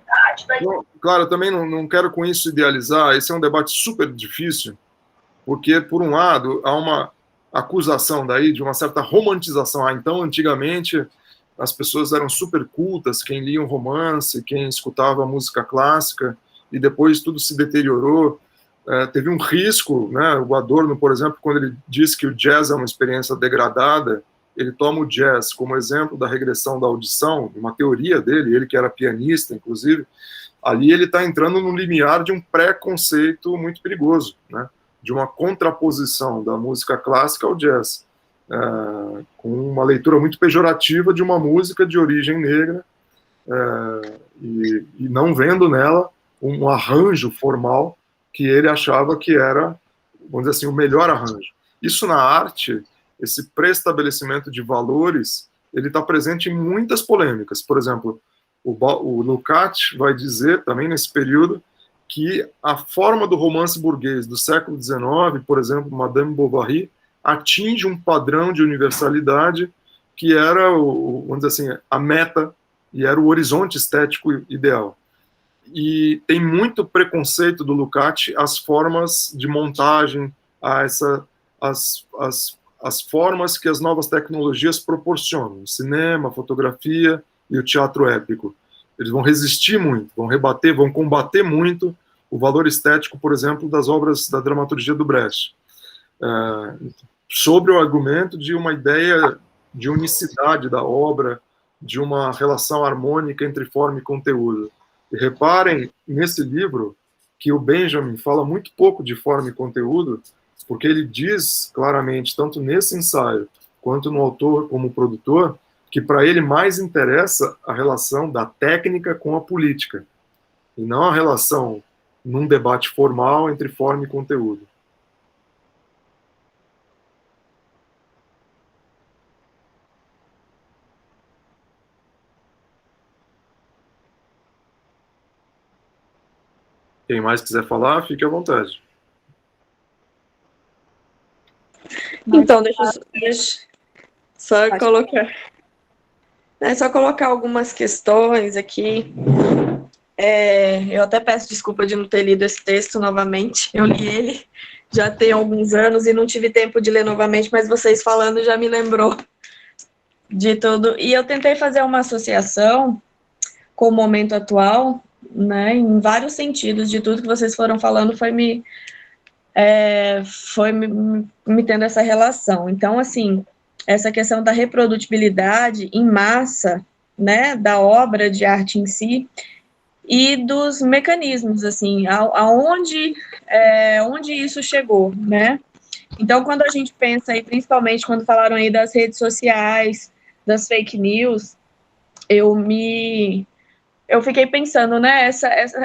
Então, claro, eu também não quero com isso idealizar, esse é um debate super difícil, porque, por um lado, há uma acusação daí de uma certa romantização. Então, antigamente, as pessoas eram super cultas, quem lia um romance, quem escutava música clássica, e depois tudo se deteriorou. Teve um risco, né? O Adorno, por exemplo, quando ele diz que o jazz é uma experiência degradada, ele toma o jazz como exemplo da regressão da audição, uma teoria dele, ele que era pianista, inclusive, ali ele está entrando no limiar de um preconceito muito perigoso, né? De uma contraposição da música clássica ao jazz, com uma leitura muito pejorativa de uma música de origem negra, e não vendo nela um arranjo formal que ele achava que era, vamos dizer assim, o melhor arranjo. Isso na arte, esse pré-estabelecimento de valores, ele está presente em muitas polêmicas. Por exemplo, o Lukács vai dizer, também nesse período, que a forma do romance burguês do século XIX, por exemplo, Madame Bovary, atinge um padrão de universalidade que era, vamos dizer assim, a meta e era o horizonte estético ideal. E tem muito preconceito do Lukács às formas de montagem, as formas que as novas tecnologias proporcionam, o cinema, a fotografia e o teatro épico. Eles vão resistir muito, vão rebater, vão combater muito o valor estético, por exemplo, das obras da dramaturgia do Brecht, sobre o argumento de uma ideia de unicidade da obra, de uma relação harmônica entre forma e conteúdo. E reparem nesse livro que o Benjamin fala muito pouco de forma e conteúdo, porque ele diz claramente, tanto nesse ensaio quanto no autor como produtor, que para ele mais interessa a relação da técnica com a política, e não a relação num debate formal entre forma e conteúdo. Quem mais quiser falar, fique à vontade. Então, deixa só colocar... só colocar algumas questões aqui. Eu até peço desculpa de não ter lido esse texto novamente. Eu li ele já tem alguns anos e não tive tempo de ler novamente, mas vocês falando já me lembrou de tudo. E eu tentei fazer uma associação com o momento atual, né, em vários sentidos, de tudo que vocês foram falando foi me tendo essa relação. Então, assim, essa questão da reprodutibilidade em massa, né, da obra de arte em si, e dos mecanismos, assim, onde isso chegou, né? Então, quando a gente pensa aí, principalmente quando falaram aí das redes sociais, das fake news, eu fiquei pensando, né,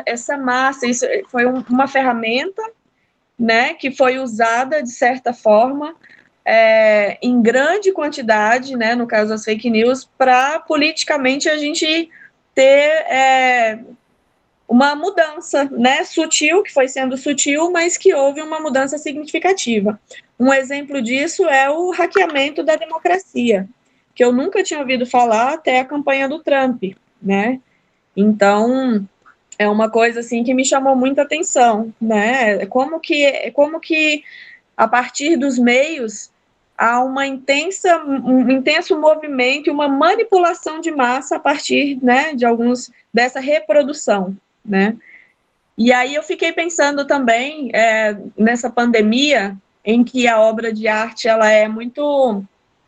essa massa, isso foi uma ferramenta, né, que foi usada, de certa forma, em grande quantidade, né, no caso das fake news, para politicamente a gente ter uma mudança, né, sutil, que foi sendo sutil, mas que houve uma mudança significativa. Um exemplo disso é o hackeamento da democracia, que eu nunca tinha ouvido falar até a campanha do Trump, né? Então, é uma coisa assim que me chamou muita atenção, né? Como que a partir dos meios há um intenso movimento e uma manipulação de massa a partir, né, dessa reprodução, né? E aí eu fiquei pensando também nessa pandemia em que a obra de arte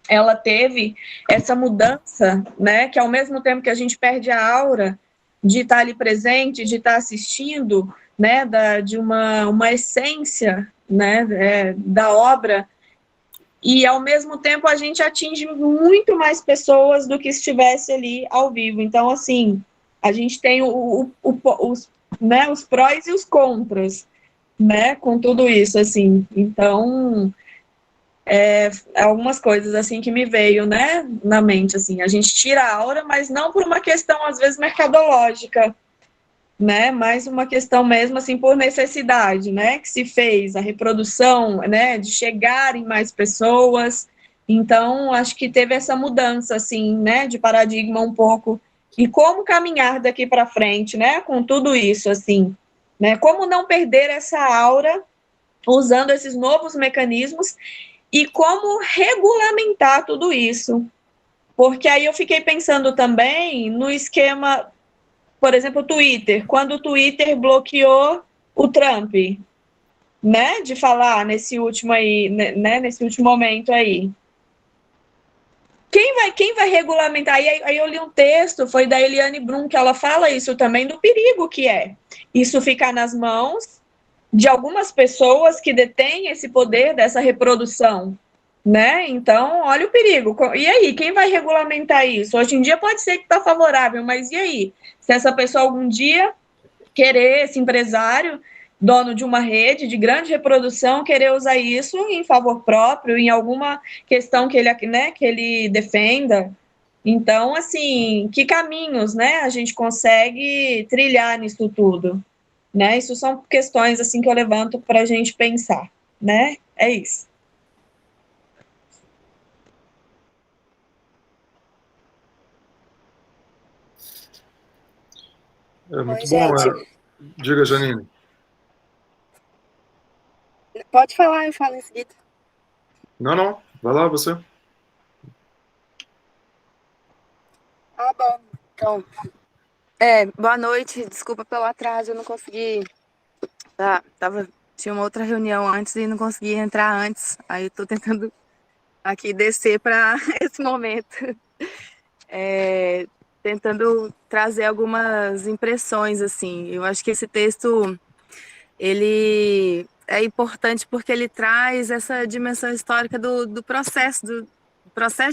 ela teve essa mudança, né, que ao mesmo tempo que a gente perde a aura de estar ali presente, de estar assistindo, né, de uma essência, né, da obra, e ao mesmo tempo a gente atinge muito mais pessoas do que estivesse ali ao vivo. Então, assim, a gente tem os prós e os contras, né, com tudo isso, assim. Então, algumas coisas, assim, que me veio, né, na mente, assim. A gente tira a aura, mas não por uma questão, às vezes, mercadológica, né, mais uma questão mesmo, assim, por necessidade, né, que se fez a reprodução, né, de chegar em mais pessoas. Então, acho que teve essa mudança, assim, né, de paradigma um pouco, e como caminhar daqui para frente, né, com tudo isso, assim, né, como não perder essa aura usando esses novos mecanismos e como regulamentar tudo isso, porque aí eu fiquei pensando também no esquema, por exemplo, o Twitter, quando o Twitter bloqueou o Trump, né, de falar nesse último aí, né, nesse último momento aí. Quem vai regulamentar? Aí eu li um texto, foi da Eliane Brum, que ela fala isso também, do perigo que é isso ficar nas mãos de algumas pessoas que detêm esse poder dessa reprodução, né? Então, olha o perigo. E aí, quem vai regulamentar isso? Hoje em dia pode ser que está favorável, mas e aí? Se essa pessoa algum dia querer, esse empresário, dono de uma rede de grande reprodução, querer usar isso em favor próprio, em alguma questão que ele, né, que ele defenda. Então, assim, que caminhos, né, a gente consegue trilhar nisso tudo, né? Isso são questões, assim, que eu levanto para a gente pensar, né? É isso. Muito Oi, bom. gente. Diga, Janine. Pode falar, eu falo em seguida. Não. Vai lá, você. Ah, bom. Então, boa noite. Desculpa pelo atraso, eu não consegui. Tinha uma outra reunião antes e não consegui entrar antes. Aí eu tô tentando aqui descer para esse momento. Tentando trazer algumas impressões, assim. Eu acho que esse texto, ele é importante porque ele traz essa dimensão histórica do processo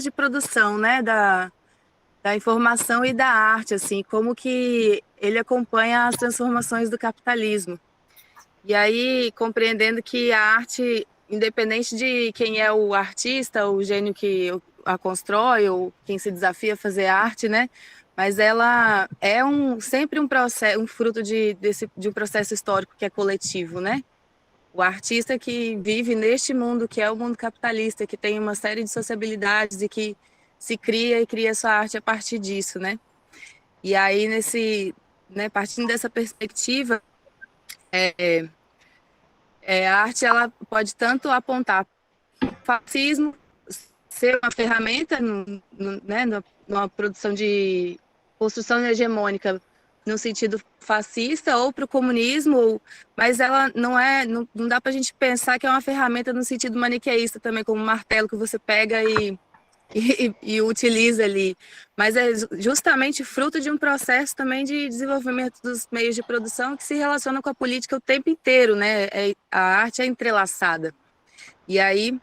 de produção, né, da informação e da arte, assim, como que ele acompanha as transformações do capitalismo. E aí, compreendendo que a arte, independente de quem é o artista, o gênio que a constrói, ou quem se desafia a fazer arte, né, mas ela é sempre um processo, um fruto de um processo histórico que é coletivo, né? O artista que vive neste mundo, que é o mundo capitalista, que tem uma série de sociabilidades e que se cria e cria sua arte a partir disso, né? E aí, partindo dessa perspectiva, a arte ela pode tanto apontar o fascismo, ser uma ferramenta né, numa produção de construção hegemônica no sentido fascista ou para o comunismo, mas ela não dá para a gente pensar que é uma ferramenta no sentido maniqueísta também, como um martelo que você pega e e utiliza ali. Mas é justamente fruto de um processo também de desenvolvimento dos meios de produção que se relaciona com a política o tempo inteiro, né? A arte é entrelaçada. E aí,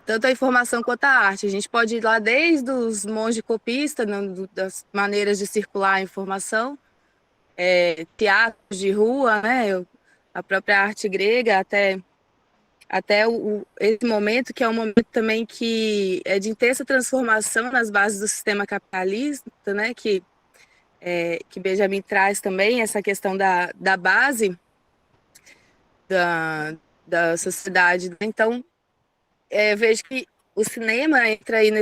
tanto a informação quanto a arte, a gente pode ir lá desde os mãos de copista, das maneiras de circular a informação, teatros de rua, né? A própria arte grega, até esse momento, que é um momento também que é de intensa transformação nas bases do sistema capitalista, né, que Benjamin traz também, essa questão da base da sociedade. Né? Então, vejo que o cinema entra aí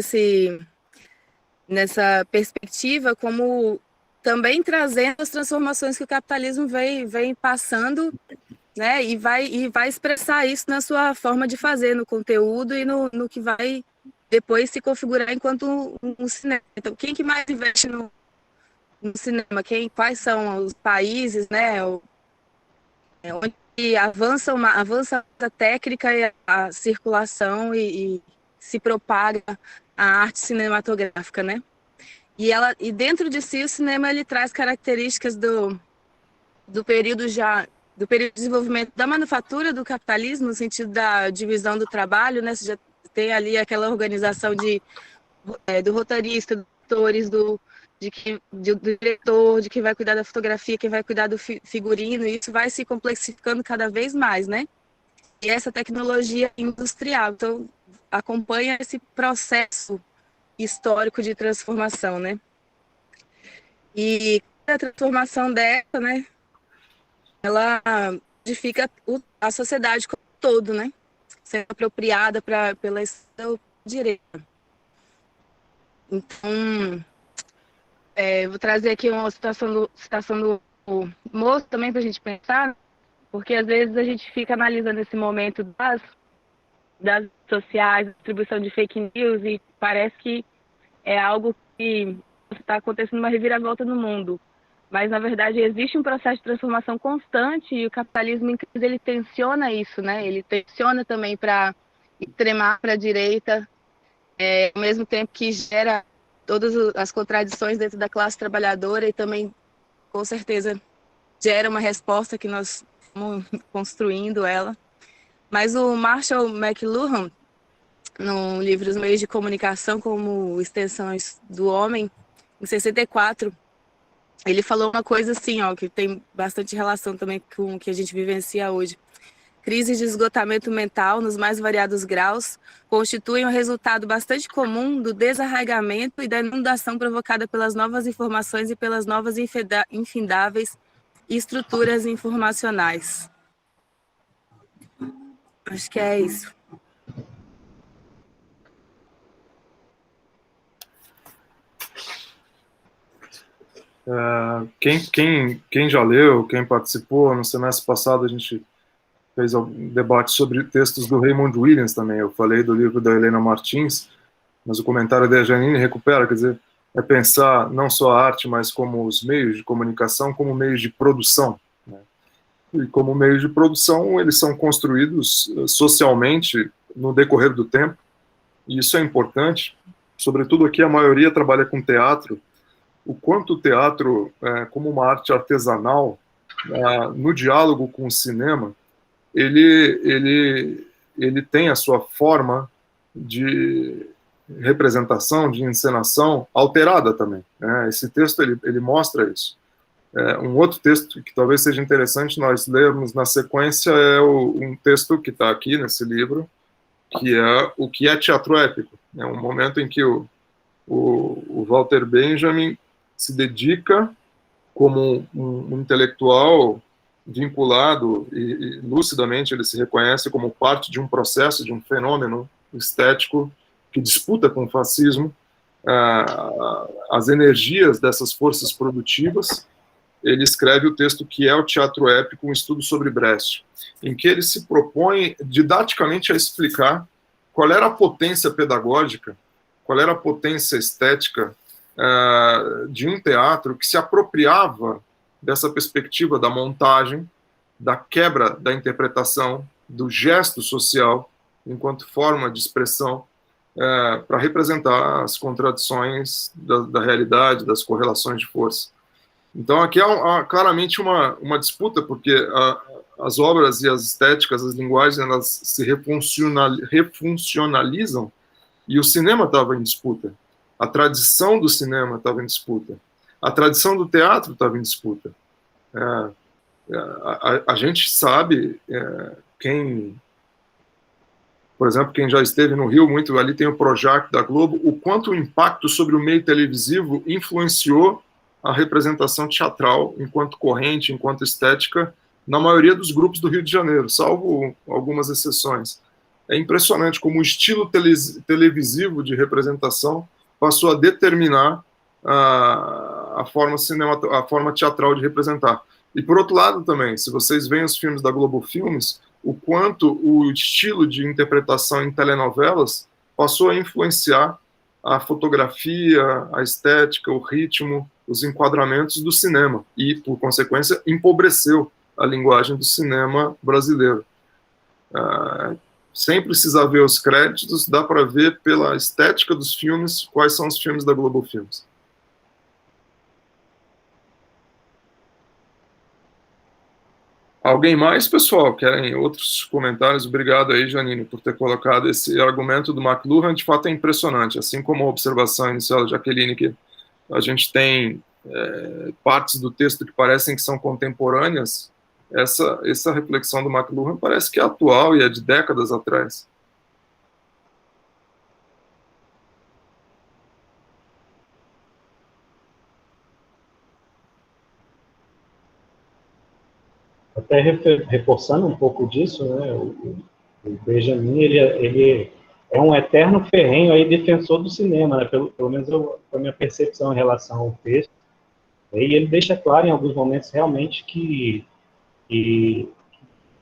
nessa perspectiva como também trazendo as transformações que o capitalismo vem passando, né, e vai expressar isso na sua forma de fazer, no conteúdo e no que vai depois se configurar enquanto um cinema. Então, quem que mais investe no cinema? Quais são os países, né, onde avança a técnica e a circulação e se propaga a arte cinematográfica, né? E dentro de si o cinema ele traz características do período de desenvolvimento da manufatura do capitalismo, no sentido da divisão do trabalho, né? Você já tem ali aquela organização do roteirista, dos atores, do diretor, de quem vai cuidar da fotografia, quem vai cuidar do figurino, e isso vai se complexificando cada vez mais, né? E essa tecnologia industrial, então, acompanha esse processo histórico de transformação, né? E a transformação dessa, né? Ela modifica a sociedade como um todo, né? Sendo apropriada pela direita. Então, vou trazer aqui uma citação do Moço também para a gente pensar, porque às vezes a gente fica analisando esse momento das sociais, distribuição de fake news, e parece que é algo que está acontecendo uma reviravolta no mundo. Mas, na verdade, existe um processo de transformação constante e o capitalismo, em crise, ele tensiona isso, né? Ele tensiona também para extremar para a direita, ao mesmo tempo que gera todas as contradições dentro da classe trabalhadora e também, com certeza, gera uma resposta que nós estamos construindo ela. Mas o Marshall McLuhan, no livro Os Meios de Comunicação como Extensões do Homem, em 64, ele falou uma coisa assim, que tem bastante relação também com o que a gente vivencia hoje. Crises de esgotamento mental nos mais variados graus constituem um resultado bastante comum do desarraigamento e da inundação provocada pelas novas informações e pelas novas infindáveis estruturas informacionais. Acho que é isso. Quem já leu, quem participou, no semestre passado a gente fez um debate sobre textos do Raymond Williams também. Eu falei do livro da Helena Martins, mas o comentário da Janine recupera, quer dizer, é pensar não só a arte, mas como os meios de comunicação, como meios de produção. Né? E como meios de produção, eles são construídos socialmente no decorrer do tempo, e isso é importante. Sobretudo aqui a maioria trabalha com teatro, o quanto o teatro, como uma arte artesanal, no diálogo com o cinema, ele tem a sua forma de representação, de encenação alterada também. Né? Esse texto ele mostra isso. Um outro texto que talvez seja interessante nós lermos na sequência é um texto que está aqui nesse livro, que é o que é teatro épico. É um momento em que o Walter Benjamin se dedica como um intelectual vinculado e lucidamente ele se reconhece como parte de um processo, de um fenômeno estético que disputa com o fascismo as energias dessas forças produtivas. Ele escreve o texto que é o teatro épico, um estudo sobre Brecht, em que ele se propõe didaticamente a explicar qual era a potência pedagógica, qual era a potência estética de um teatro que se apropriava dessa perspectiva da montagem, da quebra da interpretação, do gesto social enquanto forma de expressão, para representar as contradições da realidade, das correlações de força. Então, aqui há claramente uma disputa, porque as obras e as estéticas, as linguagens, elas se refuncionalizam, e o cinema estava em disputa. A tradição do cinema estava em disputa. A tradição do teatro estava em disputa. A gente sabe, por exemplo, quem já esteve no Rio, muito ali tem o Projac da Globo, o quanto o impacto sobre o meio televisivo influenciou a representação teatral enquanto corrente, enquanto estética, na maioria dos grupos do Rio de Janeiro, salvo algumas exceções. É impressionante como o estilo televisivo de representação passou a determinar a forma teatral de representar. E, por outro lado, também, se vocês veem os filmes da Globo Filmes, o quanto o estilo de interpretação em telenovelas passou a influenciar a fotografia, a estética, o ritmo, os enquadramentos do cinema e, por consequência, empobreceu a linguagem do cinema brasileiro. Sem precisar ver os créditos, dá para ver pela estética dos filmes quais são os filmes da Globo Filmes. Alguém mais, pessoal? Querem outros comentários? Obrigado aí, Janine, por ter colocado esse argumento do McLuhan. De fato, é impressionante. Assim como a observação inicial da Jaqueline, que a gente tem partes do texto que parecem que são contemporâneas, essa reflexão do McLuhan parece que é atual e é de décadas atrás. Até reforçando um pouco disso, né, o Benjamin, ele é um eterno ferrenho aí defensor do cinema, né, pelo menos a minha percepção em relação ao texto. E ele deixa claro em alguns momentos realmente que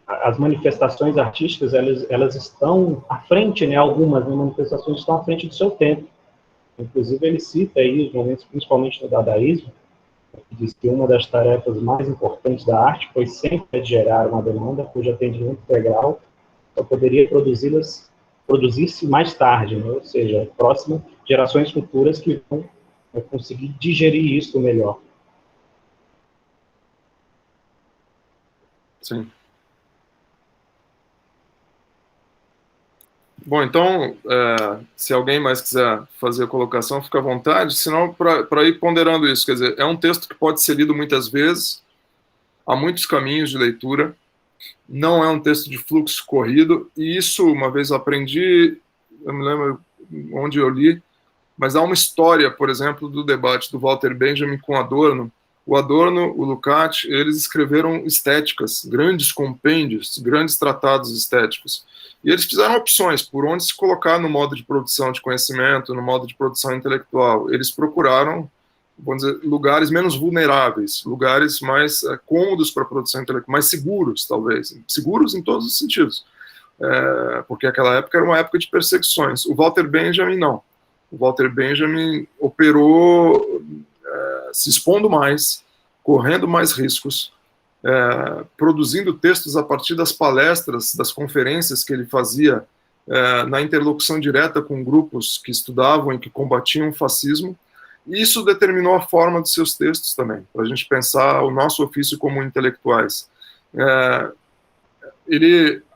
as manifestações artísticas, elas estão à frente, né, algumas manifestações estão à frente do seu tempo. Inclusive, ele cita aí os momentos, principalmente no dadaísmo, que diz que uma das tarefas mais importantes da arte foi sempre gerar uma demanda cujo atendimento integral só poderia produzir-se mais tarde, né? Ou seja, próximas gerações futuras que vão conseguir digerir isso melhor. Sim. Bom, então, se alguém mais quiser fazer a colocação, fica à vontade, senão para ir ponderando isso, quer dizer, é um texto que pode ser lido muitas vezes, há muitos caminhos de leitura, não é um texto de fluxo corrido, e isso, uma vez eu aprendi, eu me lembro onde eu li, mas há uma história, por exemplo, do debate do Walter Benjamin com Adorno. O Adorno, o Lukács, eles escreveram estéticas, grandes compêndios, grandes tratados estéticos. E eles fizeram opções por onde se colocar no modo de produção de conhecimento, no modo de produção intelectual. Eles procuraram, vamos dizer, lugares menos vulneráveis, lugares mais cômodos para a produção intelectual, mais seguros, talvez. Seguros em todos os sentidos. Porque aquela época era uma época de perseguições. O Walter Benjamin, não. O Walter Benjamin operou se expondo mais, correndo mais riscos, produzindo textos a partir das palestras, das conferências que ele fazia na interlocução direta com grupos que estudavam e que combatiam o fascismo, e isso determinou a forma dos seus textos também, para a gente pensar o nosso ofício como intelectuais.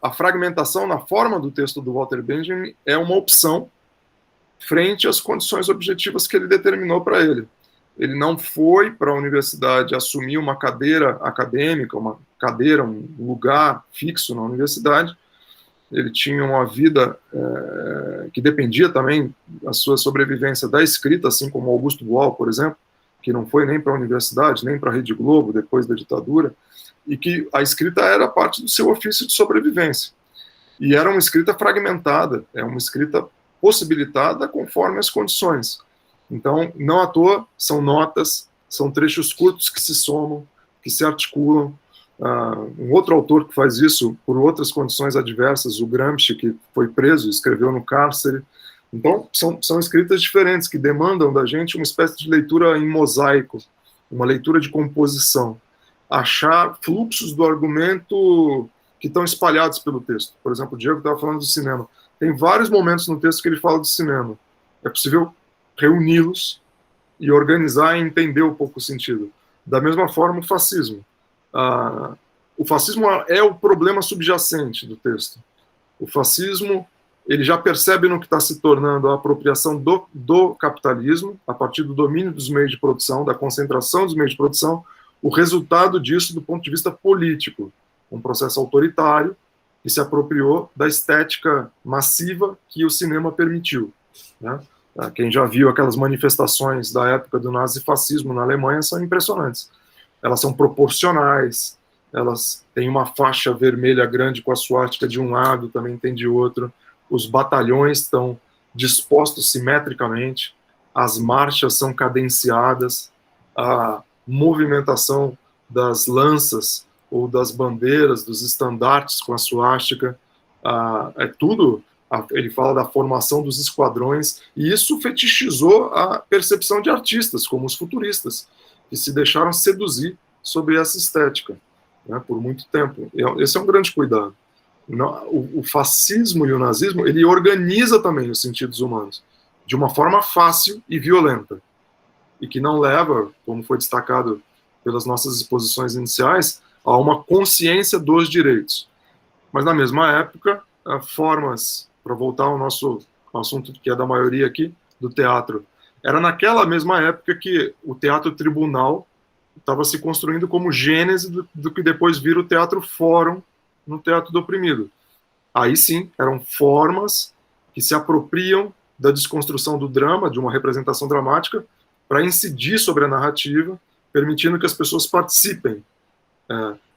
A fragmentação na forma do texto do Walter Benjamin é uma opção frente às condições objetivas que ele determinou para ele. Ele não foi para a universidade assumir uma cadeira acadêmica, um lugar fixo na universidade. Ele tinha uma vida que dependia também da sua sobrevivência da escrita, assim como Augusto Boal, por exemplo, que não foi nem para a universidade, nem para a Rede Globo, depois da ditadura, e que a escrita era parte do seu ofício de sobrevivência. E era uma escrita fragmentada, é uma escrita possibilitada conforme as condições. Então, não à toa, são notas, são trechos curtos que se somam, que se articulam. Um outro autor que faz isso por outras condições adversas, o Gramsci, que foi preso, escreveu no cárcere. Então, são escritas diferentes, que demandam da gente uma espécie de leitura em mosaico, uma leitura de composição. Achar fluxos do argumento que estão espalhados pelo texto. Por exemplo, o Diego estava falando do cinema. tem vários momentos no texto que ele fala do cinema. É possível reuni-los e organizar e entender um pouco o sentido. Da mesma forma, o fascismo. O fascismo é o problema subjacente do texto. O fascismo, ele já percebe no que está se tornando a apropriação do capitalismo, a partir do domínio dos meios de produção, da concentração dos meios de produção, o resultado disso do ponto de vista político. Um processo autoritário que se apropriou da estética massiva que o cinema permitiu, né? Quem já viu aquelas manifestações da época do nazifascismo na Alemanha são impressionantes. Elas são proporcionais, elas têm uma faixa vermelha grande com a suástica de um lado, também tem de outro. Os batalhões estão dispostos simetricamente, as marchas são cadenciadas, a movimentação das lanças ou das bandeiras, dos estandartes com a suástica, é tudo. Ele fala da formação dos esquadrões, e isso fetichizou a percepção de artistas, como os futuristas, que se deixaram seduzir sobre essa estética, né, por muito tempo. Esse é um grande cuidado. O fascismo e o nazismo, ele organiza também os sentidos humanos, de uma forma fácil e violenta, e que não leva, como foi destacado pelas nossas exposições iniciais, a uma consciência dos direitos. Mas, na mesma época, formas, para voltar ao nosso assunto que é da maioria aqui, do teatro, era naquela mesma época que o teatro tribunal estava se construindo como gênese do que depois vira o teatro fórum no teatro do oprimido. Aí sim, eram formas que se apropriam da desconstrução do drama, de uma representação dramática, para incidir sobre a narrativa, permitindo que as pessoas participem.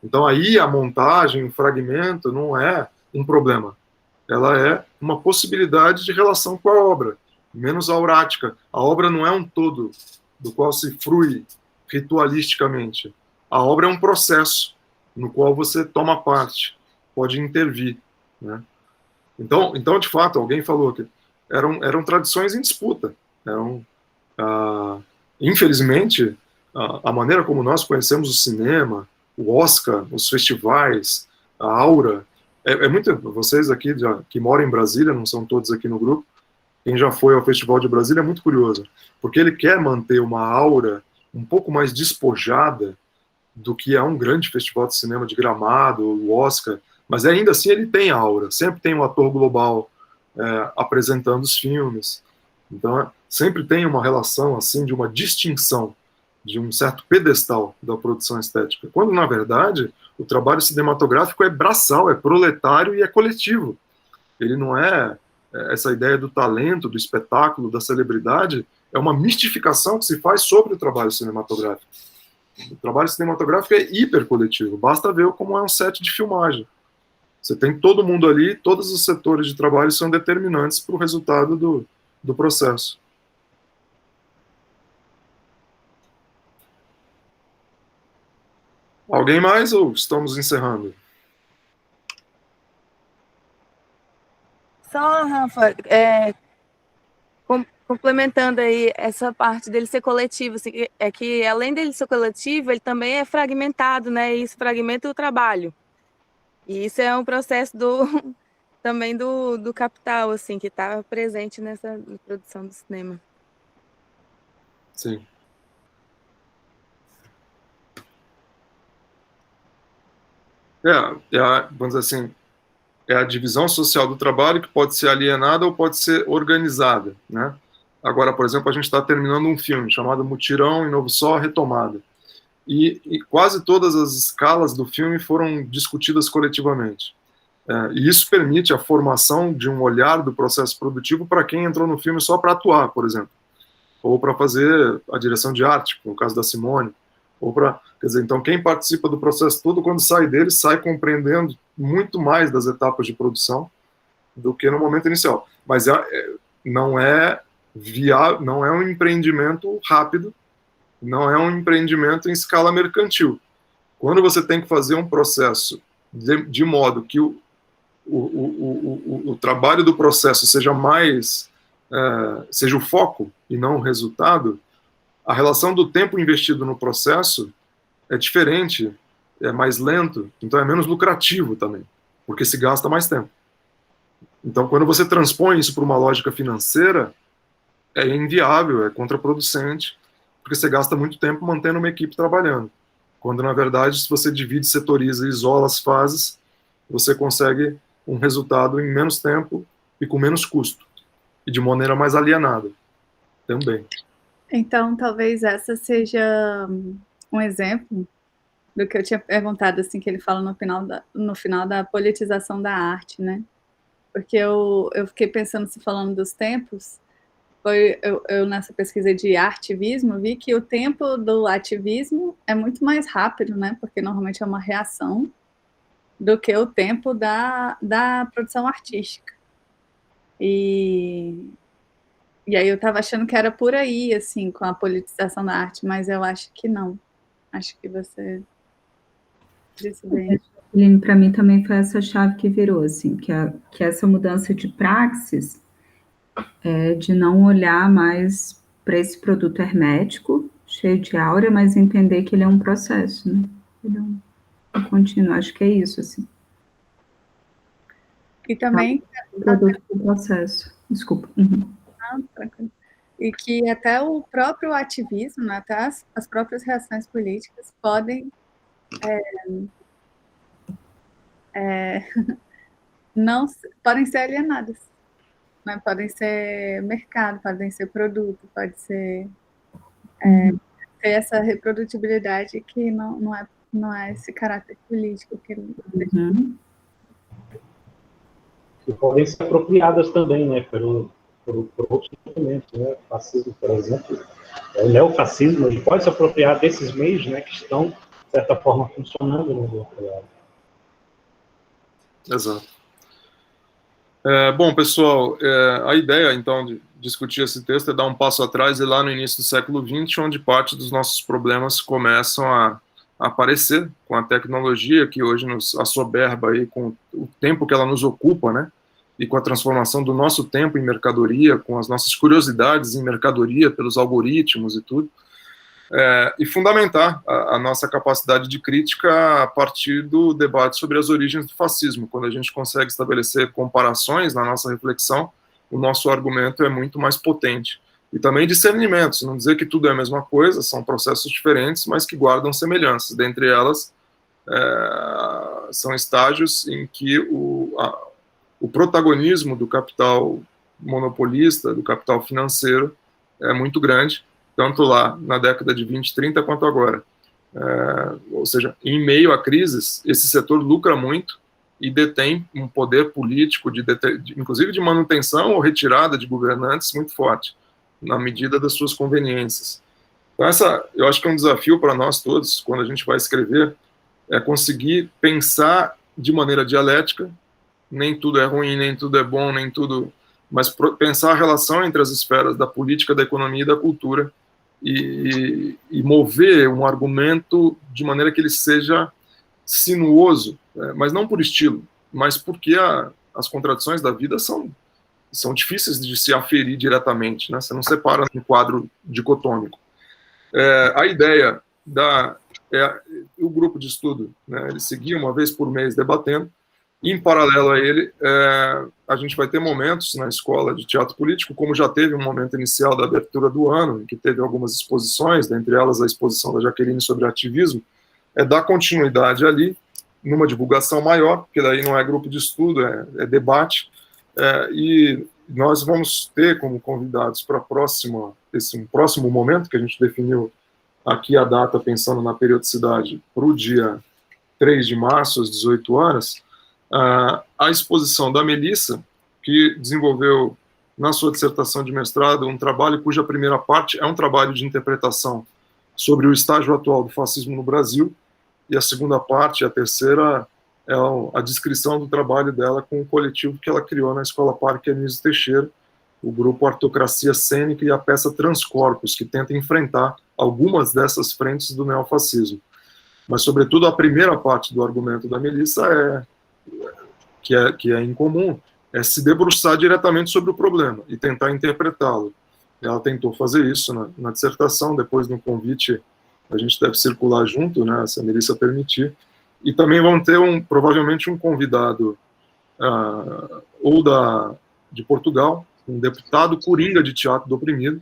Então aí a montagem, o fragmento, não é um problema. Ela é uma possibilidade de relação com a obra, menos aurática. A obra não é um todo do qual se frui ritualisticamente. A obra é um processo no qual você toma parte, pode intervir, né? Então, de fato, alguém falou que eram tradições em disputa. Infelizmente, a maneira como nós conhecemos o cinema, o Oscar, os festivais, a aura, muito. Vocês aqui que moram em Brasília, não são todos aqui no grupo, quem já foi ao Festival de Brasília é muito curioso, porque ele quer manter uma aura um pouco mais despojada do que é um grande festival de cinema de Gramado, o Oscar, mas ainda assim ele tem aura, sempre tem um ator global apresentando os filmes, então sempre tem uma relação assim de uma distinção, de um certo pedestal da produção estética, quando na verdade o trabalho cinematográfico é braçal, é proletário e é coletivo. Ele não é essa ideia do talento, do espetáculo, da celebridade, é uma mistificação que se faz sobre o trabalho cinematográfico. O trabalho cinematográfico é hipercoletivo, basta ver como é um set de filmagem. Você tem todo mundo ali, todos os setores de trabalho são determinantes para o resultado do processo. Alguém mais ou estamos encerrando? Só, Rafa, complementando aí essa parte dele ser coletivo, assim, é que além dele ser coletivo, ele também é fragmentado, né? E isso fragmenta o trabalho. E isso é um processo também do capital, assim, que está presente nessa produção do cinema. Sim. Vamos dizer assim, é a divisão social do trabalho que pode ser alienada ou pode ser organizada, né? Agora, por exemplo, a gente está terminando um filme chamado Mutirão em Novo Sol, Retomada. E quase todas as escalas do filme foram discutidas coletivamente. E isso permite a formação de um olhar do processo produtivo para quem entrou no filme só para atuar, por exemplo. Ou para fazer a direção de arte, no caso da Simone. Quer dizer, então quem participa do processo todo, quando sai dele, sai compreendendo muito mais das etapas de produção do que no momento inicial. Mas não é um empreendimento rápido, não é um empreendimento em escala mercantil. Quando você tem que fazer um processo de modo que o trabalho do processo seja o foco e não o resultado, a relação do tempo investido no processo é diferente, é mais lento, então é menos lucrativo também, porque se gasta mais tempo. Então, quando você transpõe isso para uma lógica financeira, é inviável, é contraproducente, porque você gasta muito tempo mantendo uma equipe trabalhando. Quando, na verdade, se você divide, setoriza e isola as fases, você consegue um resultado em menos tempo e com menos custo, e de maneira mais alienada também. Então, talvez essa seja um exemplo do que eu tinha perguntado, assim, que ele fala no final da politização da arte, né? Porque eu fiquei pensando, se falando dos tempos, eu nessa pesquisa de artivismo, vi que o tempo do ativismo é muito mais rápido, né? Porque normalmente é uma reação, do que o tempo da produção artística. E aí eu estava achando que era por aí, assim, com a politização da arte, mas eu acho que não. Acho que você disse bem. Para mim também foi essa chave que virou, assim, que essa mudança de praxis, de não olhar mais para esse produto hermético, cheio de áurea, mas entender que ele é um processo, né? Ele é um contínuo, acho que é isso, assim. E também... O produto do processo, desculpa. Uhum. Não, tranquilo. E que até o próprio ativismo, né, até as próprias reações políticas podem não podem ser alienadas, né? Podem ser mercado, podem ser produto, pode ser ter essa reprodutibilidade que não é esse caráter político que Uhum. E podem ser apropriadas também, né, por outros documentos, né? O fascismo, por exemplo, o neofascismo, ele pode se apropriar desses meios, né, que estão, de certa forma, funcionando no outro lado. Exato. Bom, pessoal, a ideia, então, de discutir esse texto é dar um passo atrás e lá no início do século XX, onde parte dos nossos problemas começam a aparecer com a tecnologia que hoje nos assoberba aí, com o tempo que ela nos ocupa, né? E com a transformação do nosso tempo em mercadoria, com as nossas curiosidades em mercadoria, pelos algoritmos e tudo, e fundamentar a nossa capacidade de crítica a partir do debate sobre as origens do fascismo. Quando a gente consegue estabelecer comparações na nossa reflexão, o nosso argumento é muito mais potente. E também discernimentos, não dizer que tudo é a mesma coisa, são processos diferentes, mas que guardam semelhanças. Dentre elas, são estágios em que o protagonismo do capital monopolista, do capital financeiro, é muito grande, tanto lá na década de 20, 30, quanto agora. Ou seja, em meio a crises, esse setor lucra muito e detém um poder político, inclusive de manutenção ou retirada de governantes muito forte, na medida das suas conveniências. Então, eu acho que é um desafio para nós todos, quando a gente vai escrever, é conseguir pensar de maneira dialética. Nem tudo é ruim, nem tudo é bom, nem tudo... Mas pensar a relação entre as esferas da política, da economia e da cultura e mover um argumento de maneira que ele seja sinuoso, mas não por estilo, mas porque as contradições da vida são difíceis de se aferir diretamente, né? Você não separa um quadro dicotômico. A ideia o grupo de estudo, né, ele seguia uma vez por mês debatendo. Em paralelo a ele, a gente vai ter momentos na escola de teatro político, como já teve um momento inicial da abertura do ano, em que teve algumas exposições, dentre elas a exposição da Jaqueline sobre ativismo, dar continuidade ali, numa divulgação maior, porque daí não é grupo de estudo, é debate, e nós vamos ter como convidados para um próximo momento, que a gente definiu aqui a data pensando na periodicidade, para o dia 3 de março, às 18 horas, a exposição da Melissa, que desenvolveu na sua dissertação de mestrado um trabalho cuja primeira parte é um trabalho de interpretação sobre o estágio atual do fascismo no Brasil, e a segunda parte, a terceira, é a descrição do trabalho dela com o coletivo que ela criou na Escola Parque Anísio Teixeira, o grupo Artocracia Cênica e a peça Transcorpos, que tenta enfrentar algumas dessas frentes do neofascismo. Mas, sobretudo, a primeira parte do argumento da Melissa que é incomum, é se debruçar diretamente sobre o problema e tentar interpretá-lo. Ela tentou fazer isso na dissertação, depois no convite a gente deve circular junto, né, se a Melissa permitir, e também vão ter provavelmente um convidado ou de Portugal, um deputado coringa de teatro do oprimido,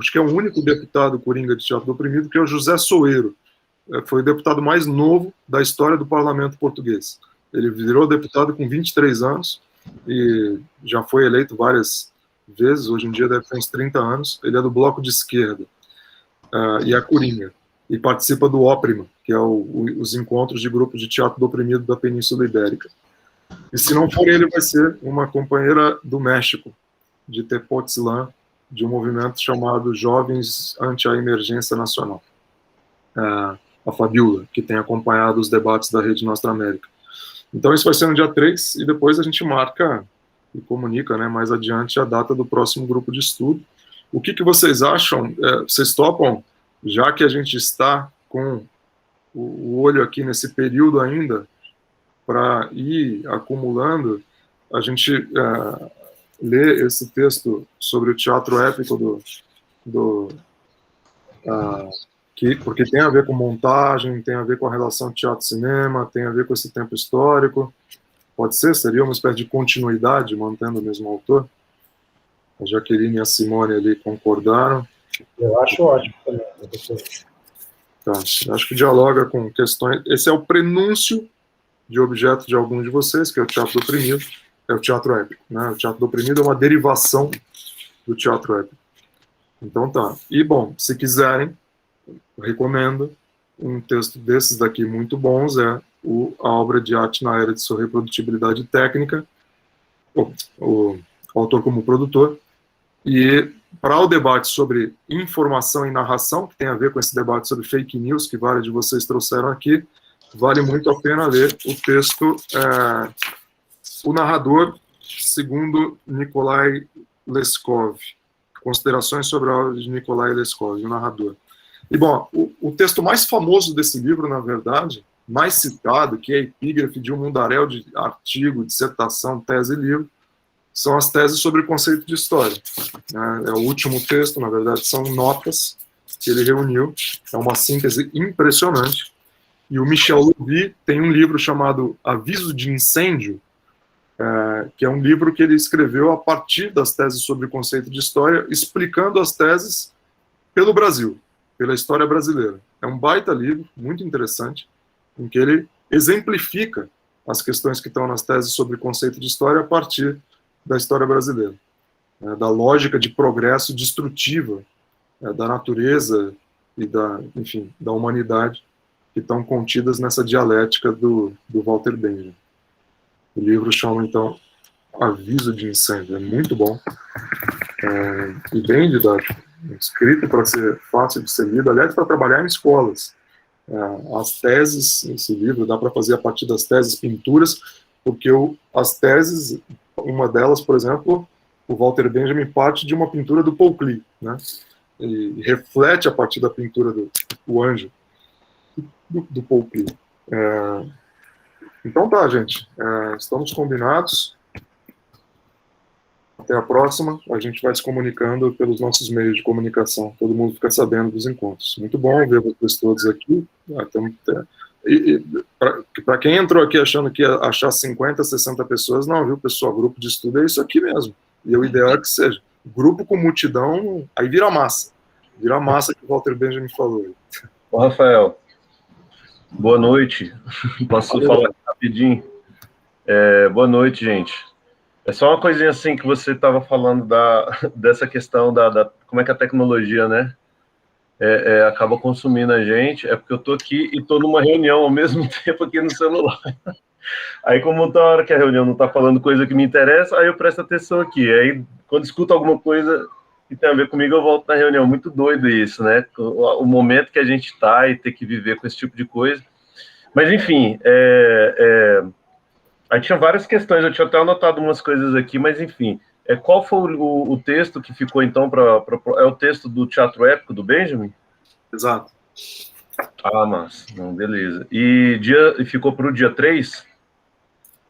acho que é o único deputado coringa de teatro do oprimido, que é o José Soeiro. Foi o deputado mais novo da história do parlamento português. Ele virou deputado com 23 anos e já foi eleito várias vezes, hoje em dia deve ter uns 30 anos. Ele é do Bloco de Esquerda e é coringa, e participa do Óprima, que é os encontros de grupos de teatro do oprimido da Península Ibérica. E se não for ele, vai ser uma companheira do México, de Tepoztlán, de um movimento chamado Jovens Anti-Emergência Nacional, a Fabiola, que tem acompanhado os debates da Rede Nostra América. Então isso vai ser no dia 3, e depois a gente marca e comunica, né, mais adiante a data do próximo grupo de estudo. O que vocês acham? Vocês topam, já que a gente está com o olho aqui nesse período ainda, para ir acumulando, a gente ler esse texto sobre o teatro épico porque tem a ver com montagem, tem a ver com a relação teatro-cinema, tem a ver com esse tempo histórico. Pode ser? Seria uma espécie de continuidade, mantendo o mesmo autor? A Jaqueline e a Simone ali concordaram. Eu acho ótimo também. Tá. Acho que dialoga com questões... Esse é o prenúncio de objeto de algum de vocês, que é o teatro do oprimido, é o teatro épico, né? O teatro do oprimido é uma derivação do teatro épico. Então tá. E, bom, se quiserem, eu recomendo um texto desses daqui muito bons, a obra de arte na era de sua reprodutibilidade técnica, o autor como produtor, e para o debate sobre informação e narração, que tem a ver com esse debate sobre fake news, que vários de vocês trouxeram aqui, vale muito a pena ler o texto O Narrador, segundo Nikolai Leskov, Considerações sobre a obra de Nikolai Leskov, o narrador. E, bom, o texto mais famoso desse livro, na verdade, mais citado, que é a epígrafe de um mundaréu de artigo, dissertação, tese e livro, são as teses sobre o conceito de história. É o último texto, na verdade, são notas que ele reuniu, é uma síntese impressionante. E o Michel Louvi tem um livro chamado Aviso de Incêndio, que é um livro que ele escreveu a partir das teses sobre o conceito de história, explicando as teses pelo Brasil, pela história brasileira. É um baita livro, muito interessante, em que ele exemplifica as questões que estão nas teses sobre o conceito de história a partir da história brasileira, da lógica de progresso destrutiva da natureza e da humanidade, que estão contidas nessa dialética do Walter Benjamin. O livro chama, então, Aviso de Incêndio. É muito bom e bem didático, escrito para ser fácil de ser lido, aliás, para trabalhar em escolas. As teses, esse livro, dá para fazer a partir das teses pinturas, porque as teses, uma delas, por exemplo, o Walter Benjamin parte de uma pintura do Paul Klee, né? E reflete a partir da pintura do Anjo, do Paul Klee. Então tá, gente, estamos combinados. Até a próxima, a gente vai se comunicando pelos nossos meios de comunicação, todo mundo fica sabendo dos encontros. Muito bom ver vocês todos aqui. Para quem entrou aqui achando que ia achar 50, 60 pessoas, não, viu, pessoal, grupo de estudo é isso aqui mesmo. E o ideal é que seja. Grupo com multidão, aí vira massa. Vira massa que o Walter Benjamin falou. Ô, Rafael, boa noite. Posso falar rapidinho? Boa noite, gente. É só uma coisinha assim que você estava falando dessa questão como é que a tecnologia, né, acaba consumindo a gente. É porque eu estou aqui e estou numa reunião ao mesmo tempo aqui no celular. Aí, como toda hora que a reunião não está falando coisa que me interessa, aí eu presto atenção aqui. Aí, quando escuto alguma coisa que tem a ver comigo, eu volto na reunião. Muito doido isso, né? O momento que a gente está e ter que viver com esse tipo de coisa. Mas, enfim, aí tinha várias questões, eu tinha até anotado umas coisas aqui, mas enfim. Qual foi o texto que ficou, então, é o texto do Teatro Épico do Benjamin? Exato. Ah, mas, não, beleza. E ficou para o dia 3?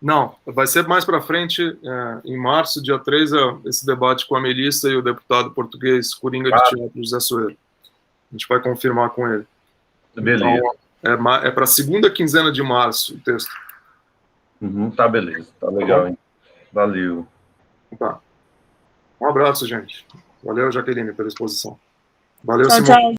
Não, vai ser mais para frente, em março, dia 3, esse debate com a Melissa e o deputado português Coringa de Teatro, José Soeiro. A gente vai confirmar com ele. Beleza. Então, para a segunda quinzena de março o texto. Tá, beleza. Tá legal, hein? Valeu. Tá. Um abraço, gente. Valeu, Jaqueline, pela exposição. Valeu, Tchau, Simone. tchau.